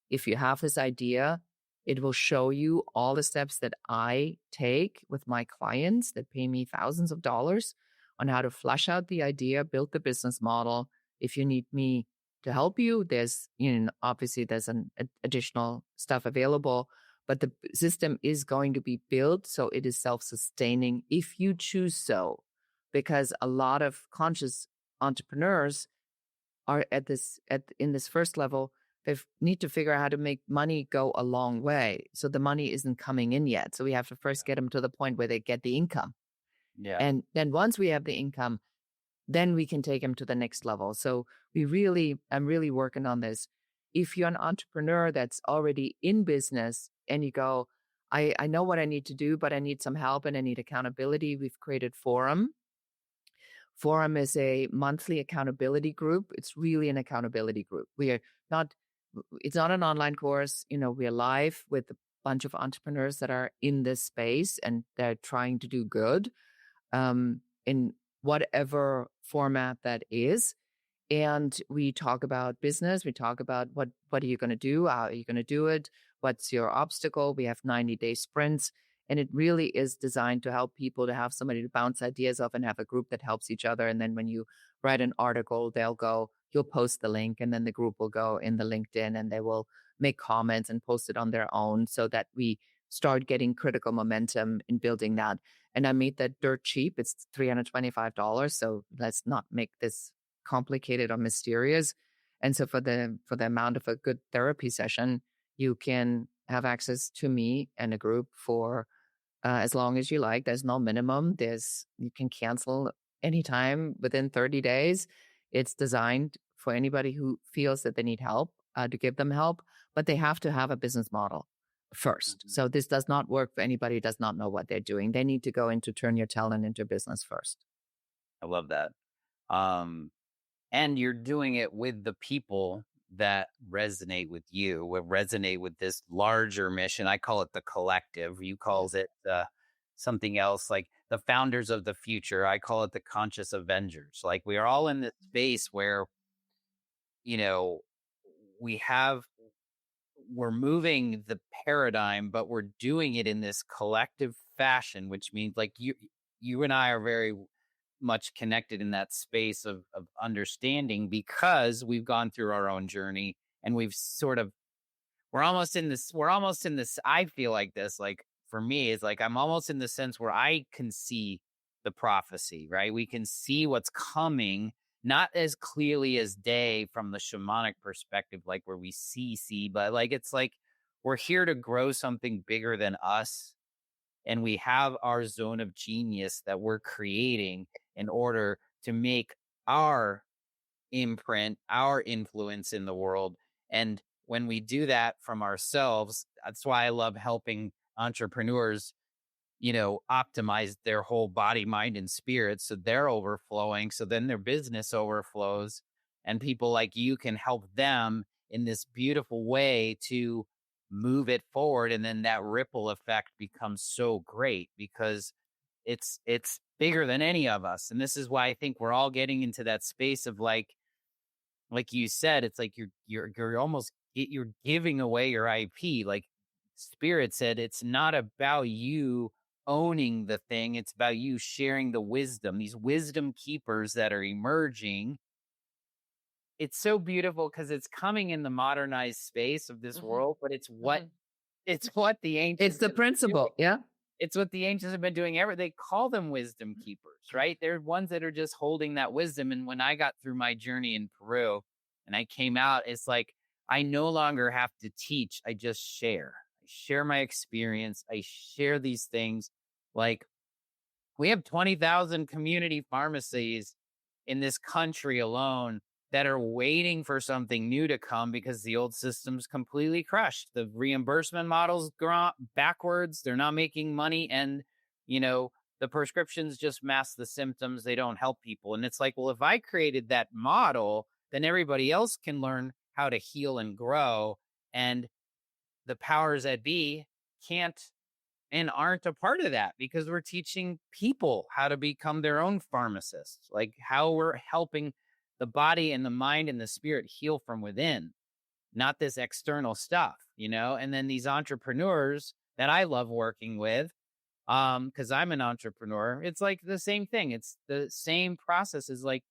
if you have this idea, it will show you all the steps that I take with my clients that pay me thousands of dollars on how to flesh out the idea, build the business model. If you need me to help you, there's, obviously there's an additional stuff available, but the system is going to be built so it is self-sustaining if you choose so, because a lot of conscious entrepreneurs are in this first level. They need to figure out how to make money go a long way. So the money isn't coming in yet. So we have to first get them to the point where they get the income. Yeah. And then once we have the income, then we can take them to the next level. So I'm really working on this. If you're an entrepreneur that's already in business and you go, I know what I need to do, but I need some help and I need accountability, we've created Forum. Forum is a monthly accountability group. It's really an accountability group. It's not an online course. We're live with a bunch of entrepreneurs that are in this space and they're trying to do good, in whatever format that is. And we talk about business. We talk about what are you going to do? How are you going to do it? What's your obstacle? We have 90-day sprints. And it really is designed to help people to have somebody to bounce ideas off and have a group that helps each other. And then when you write an article, you'll post the link, and then the group will go in the LinkedIn and they will make comments and post it on their own, so that we start getting critical momentum in building that. And I made that dirt cheap. It's $325. So let's not make this complicated or mysterious. And so for the amount of a good therapy session, you can have access to me and a group for as long as you like. There's no minimum. You can cancel anytime within 30 days. It's designed for anybody who feels that they need help, to give them help, but they have to have a business model first. Mm-hmm. So this does not work for anybody who does not know what they're doing. They need to go into turn your talent into business first. I love that. And you're doing it with the people that resonate with you, resonate with this larger mission. I call it the collective. You calls it something else, like the founders of the future. I call it the conscious Avengers. Like, we are all in this space where, we're moving the paradigm, but we're doing it in this collective fashion, which means, like, you and I are very much connected in that space of understanding, because we've gone through our own journey, and we're almost in this, I feel like this, like, for me, it's like, I'm almost in the sense where I can see the prophecy, right? We can see what's coming, not as clearly as day from the shamanic perspective, like where we see, but like, it's like, we're here to grow something bigger than us. And we have our zone of genius that we're creating in order to make our imprint, our influence in the world. And when we do that from ourselves, that's why I love helping entrepreneurs, optimize their whole body, mind, and spirit, so they're overflowing. So then their business overflows, and people like you can help them in this beautiful way to move it forward. And then that ripple effect becomes so great because it's bigger than any of us. And this is why I think we're all getting into that space of like you said, it's like you're almost you're giving away your IP. Like Spirit said, it's not about you owning the thing. It's about you sharing the wisdom, these wisdom keepers that are emerging. It's so beautiful because it's coming in the modernized space of this world, but it's what the ancients. It's the principle. Yeah. It's what the ancients have been doing ever. They call them wisdom keepers, right? They're ones that are just holding that wisdom. And when I got through my journey in Peru and I came out, it's like, I no longer have to teach. I just share. I share my experience. I share these things. Like, we have 20,000 community pharmacies in this country alone that are waiting for something new to come because the old system's completely crushed. The reimbursement model's gone backwards. They're not making money. And, the prescriptions just mask the symptoms. They don't help people. And it's like, well, if I created that model, then everybody else can learn how to heal and grow. And the powers that be can't and aren't a part of that because we're teaching people how to become their own pharmacists, like how we're helping the body and the mind and the spirit heal from within, not this external stuff, and then these entrepreneurs that I love working with, because I'm an entrepreneur, it's like the same thing. It's the same process as like,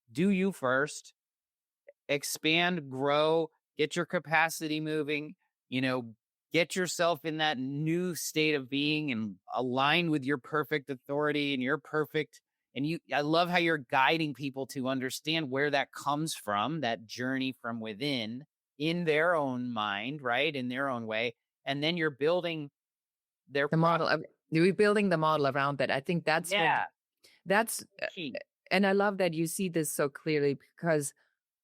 do you first, expand, grow, get your capacity moving, get yourself in that new state of being and align with your perfect authority and your perfect. And I love how you're guiding people to understand where that comes from, that journey from within in their own mind, right? In their own way. And then you're building the model. We're building the model around that. I think that's key. And I love that you see this so clearly because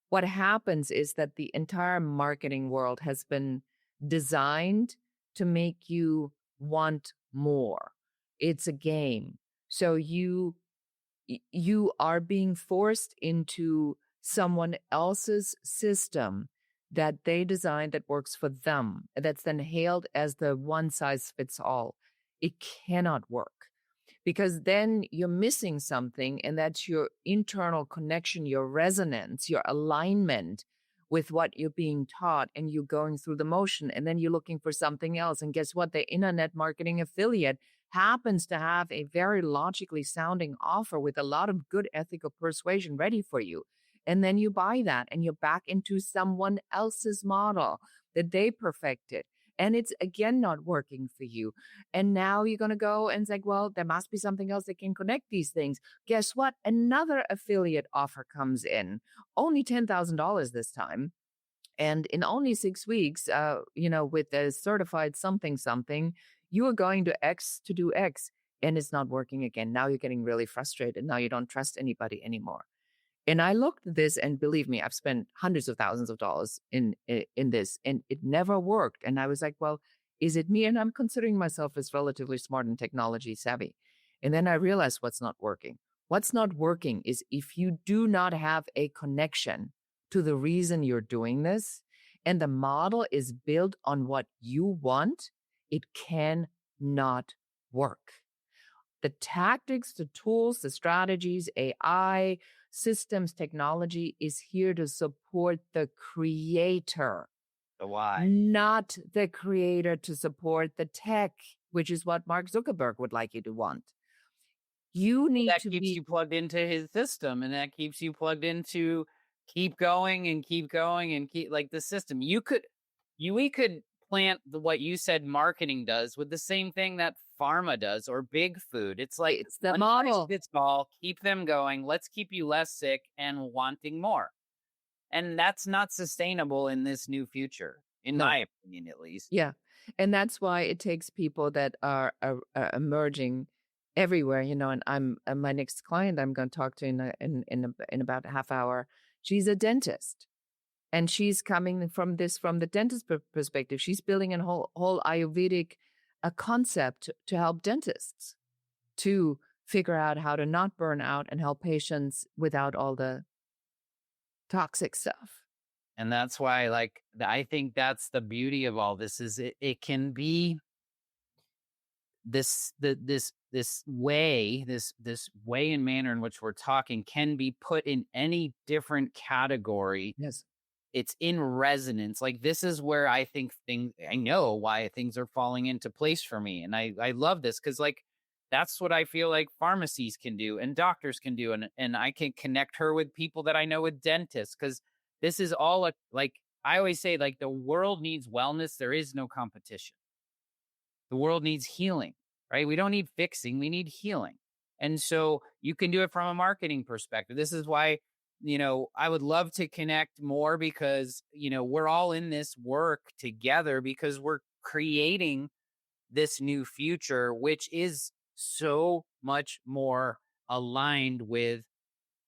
what happens is that the entire marketing world has been designed to make you want more. It's a game. So you are being forced into someone else's system that they designed that works for them. That's then hailed as the one size fits all. It cannot work because then you're missing something, and that's your internal connection, your resonance, your alignment with what you're being taught, and you're going through the motion, and then you're looking for something else. And guess what? The internet marketing affiliate happens to have a very logically sounding offer with a lot of good ethical persuasion ready for you. And then you buy that and you're back into someone else's model that they perfected. And it's again not working for you. And now you're going to go and say, well, there must be something else that can connect these things. Guess what? Another affiliate offer comes in, only $10,000 this time. And in only 6 weeks, with a certified something, you are going to do X, and it's not working again. Now you're getting really frustrated. Now you don't trust anybody anymore. And I looked at this, and believe me, I've spent hundreds of thousands of dollars in this, and it never worked. And I was like, well, is it me? And I'm considering myself as relatively smart and technology savvy. And then I realized what's not working. What's not working is if you do not have a connection to the reason you're doing this, and the model is built on what you want, it cannot work. The tactics, the tools, the strategies, AI, systems, technology is here to support the creator. The why. Not the creator to support the tech, which is what Mark Zuckerberg would like you to want. You need that keeps you plugged into his system, and that keeps you plugged into keep going and keep like the system. We could plant what you said marketing does with the same thing that pharma does or big food. It's like it's the model. It's all keep them going. Let's keep you less sick and wanting more. And that's not sustainable in this new future, in my opinion, at least. Yeah. And that's why it takes people that are emerging everywhere, and I'm my next client I'm going to talk to in about a half hour. She's a dentist, and she's coming from the dentist perspective. She's building a whole Ayurvedic concept to help dentists to figure out how to not burn out and help patients without all the toxic stuff. And that's why, like, I think that's the beauty of all this is it can be this way and manner in which we're talking can be put in any different category. Yes. It's in resonance. Like, this is where I think I know why things are falling into place for me. And I love this because, like, that's what I feel like pharmacies can do and doctors can do. And I can connect her with people that I know with dentists, because this is all like I always say, like, the world needs wellness. There is no competition. The world needs healing, right? We don't need fixing. We need healing. And so you can do it from a marketing perspective. This is why, I would love to connect more, because, we're all in this work together because we're creating this new future, which is so much more aligned with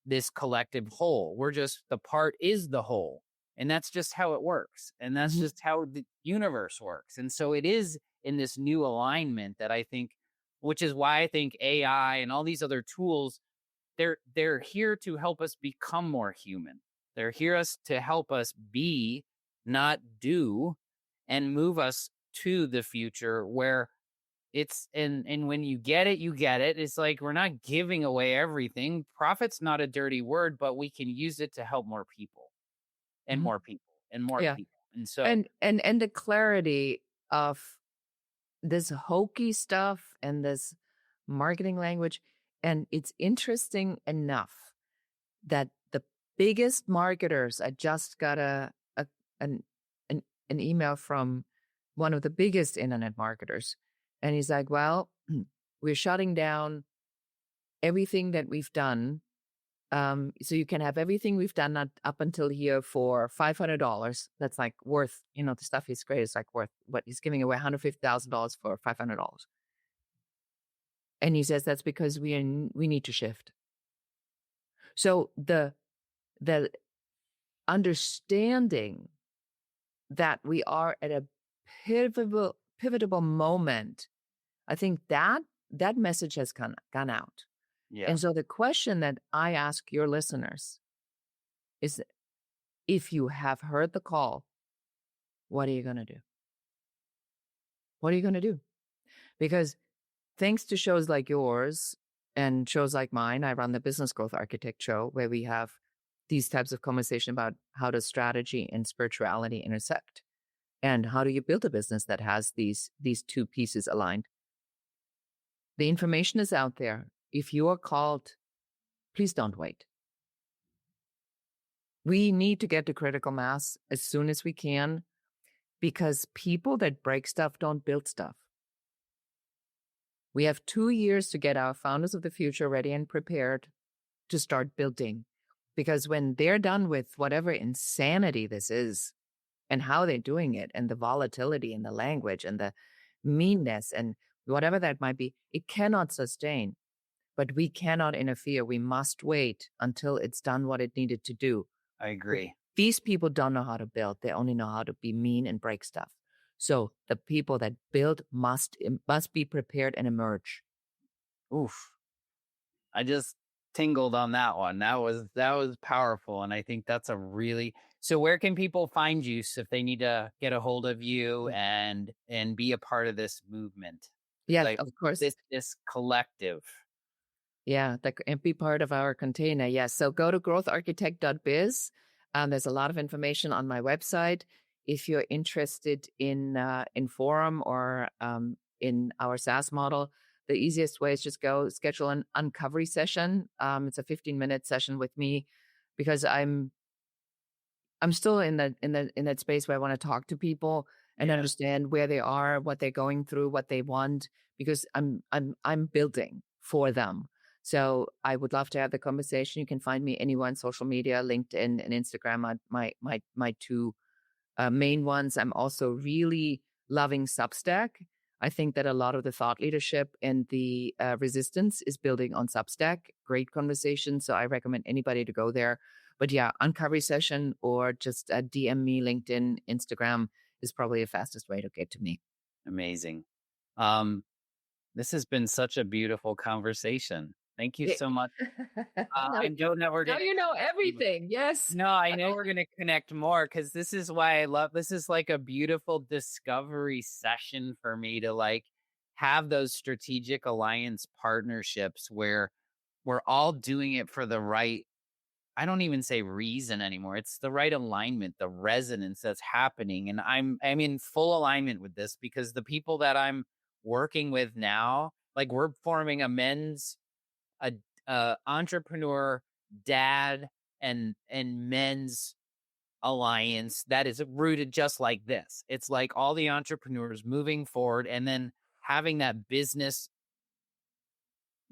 this collective whole. We're just, the part is the whole. And that's just how it works. And that's just how the universe works. And so it is in this new alignment that I think, which is why I think AI and all these other tools, they're here to help us become more human. They're here to help us be, not do, and move us to the future where it's and when you get it, you get it. It's like, we're not giving away everything. Profit's not a dirty word, but we can use it to help more people and more people and more people. And so and the clarity of this hokey stuff and this marketing language. And it's interesting enough that the biggest marketers, I just got an email from one of the biggest internet marketers. And he's like, well, we're shutting down everything that we've done. So you can have everything we've done up until here for $500. That's like worth, the stuff he's great is like worth what he's giving away $150,000 for $500. And he says that's because we need to shift. So the understanding that we are at a pivotal moment, I think that message has gone out. Yeah. And so the question that I ask your listeners is, if you have heard the call, what are you going to do? What are you going to do? Because thanks to shows like yours and shows like mine, I run the Business Growth Architect show, where we have these types of conversation about how does strategy and spirituality intersect, and how do you build a business that has these two pieces aligned. The information is out there. If you are called, please don't wait. We need to get to critical mass as soon as we can, because people that break stuff don't build stuff. We have 2 years to get our founders of the future ready and prepared to start building. Because when they're done with whatever insanity this is, and how they're doing it, and the volatility and the language and the meanness and whatever that might be, it cannot sustain. But we cannot interfere. We must wait until it's done what it needed to do. I agree. But these people don't know how to build. They only know how to be mean and break stuff. So the people that build must be prepared and emerge. Oof. I just tingled on that one. That was powerful. And I think that's so where can people find you if they need to get a hold of you and be a part of this movement? Yes, like, of course. This collective. Yeah, and be part of our container. Yes. So go to growtharchitect.biz. There's a lot of information on my website. If you're interested in Forum or in our SaaS model, the easiest way is just go schedule an uncovery session. It's a 15-minute session with me, because I'm still in that space where I want to talk to people and understand where they are, what they're going through, what they want, because I'm building for them. So I would love to have the conversation. You can find me anywhere on social media, LinkedIn and Instagram, my two main ones. I'm also really loving Substack. I think that a lot of the thought leadership and the resistance is building on Substack. Great conversation. So I recommend anybody to go there. But yeah, uncovery session or just DM me, LinkedIn, Instagram is probably the fastest way to get to me. Amazing. This has been such a beautiful conversation. Thank you so much. I don't know. Now you know everything. Yes. No, I know we're going to connect more because this is why this is like a beautiful discovery session for me to like have those strategic alliance partnerships where we're all doing it for the right, I don't even say reason anymore. It's the right alignment, the resonance that's happening. And I'm in full alignment with this because the people that I'm working with now, like we're forming a men's entrepreneur, dad, and men's alliance that is rooted just like this. It's like all the entrepreneurs moving forward and then having that business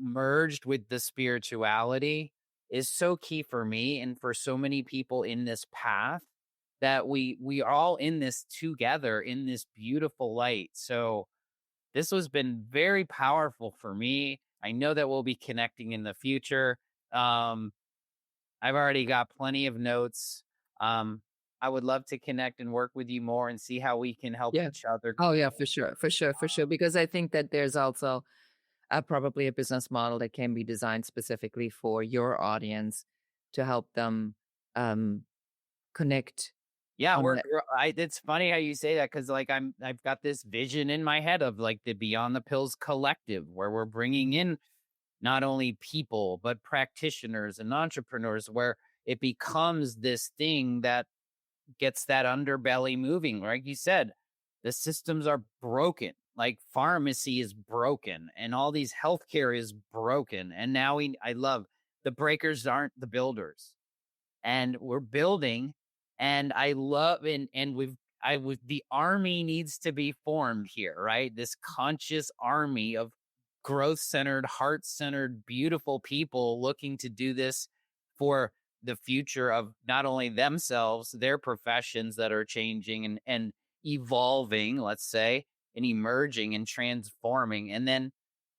merged with the spirituality is so key for me and for so many people in this path that we are all in this together in this beautiful light. So this has been very powerful for me. I know that we'll be connecting in the future. I've already got plenty of notes. I would love to connect and work with you more and see how we can help each other. Oh yeah, for sure. Because I think that there's also probably a business model that can be designed specifically for your audience to help them connect. Yeah, it's funny how you say that because like I've got this vision in my head of like the Beyond the Pills collective where we're bringing in not only people but practitioners and entrepreneurs where it becomes this thing that gets that underbelly moving. Like you said, the systems are broken. Like pharmacy is broken and all these healthcare is broken. And now I love the breakers aren't the builders and we're building. And I love, the army needs to be formed here, right? This conscious army of growth-centered, heart-centered, beautiful people looking to do this for the future of not only themselves, their professions that are changing and evolving, let's say, and emerging and transforming, and then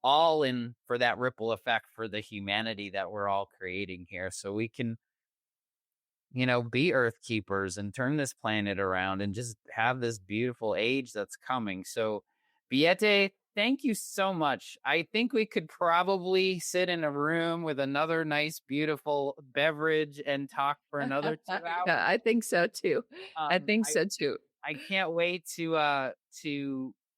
all in for that ripple effect for the humanity that we're all creating here. So we can, be earth keepers and turn this planet around and just have this beautiful age that's coming. So Beate, thank you so much. I think we could probably sit in a room with another nice, beautiful beverage and talk for another 2 hours. Yeah, I think so too. I can't wait to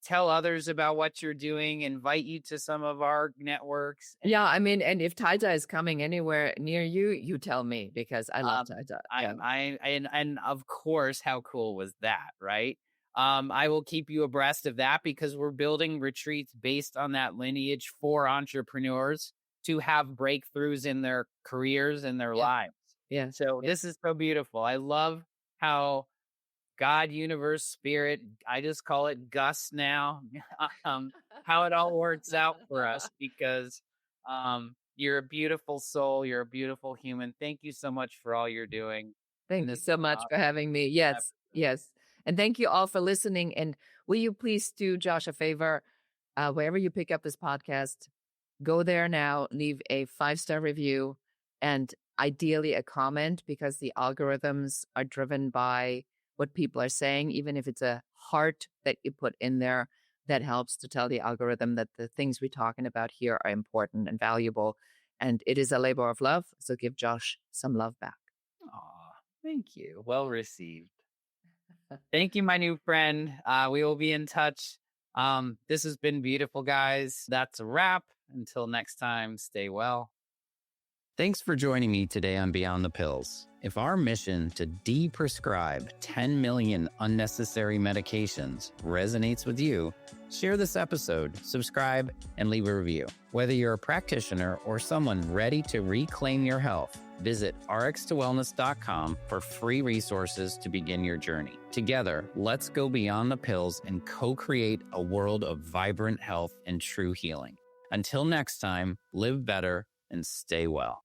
tell others about what you're doing, invite you to some of our networks. Yeah, I mean, and if Tai-Dye is coming anywhere near you, you tell me because I love Tai-Dye. Yeah. And of course, how cool was that, right? I will keep you abreast of that because we're building retreats based on that lineage for entrepreneurs to have breakthroughs in their careers and their lives. Yeah. So this is so beautiful. I love how God, universe, spirit, I just call it Gus now, how it all works out for us because you're a beautiful soul. You're a beautiful human. Thank you so much for all you're doing. Thank you so much for having me. Yes. And thank you all for listening. And will you please do Josh a favor, wherever you pick up this podcast, go there now, leave a 5-star review and ideally a comment because the algorithms are driven by what people are saying, even if it's a heart that you put in there, that helps to tell the algorithm that the things we're talking about here are important and valuable. And it is a labor of love. So give Josh some love back. Aw, thank you. Well received. Thank you, my new friend. We will be in touch. This has been beautiful, guys. That's a wrap. Until next time, stay well. Thanks for joining me today on Beyond the Pills. If our mission to de-prescribe 10 million unnecessary medications resonates with you, share this episode, subscribe, and leave a review. Whether you're a practitioner or someone ready to reclaim your health, visit rx2wellness.com for free resources to begin your journey. Together, let's go beyond the pills and co-create a world of vibrant health and true healing. Until next time, live better and stay well.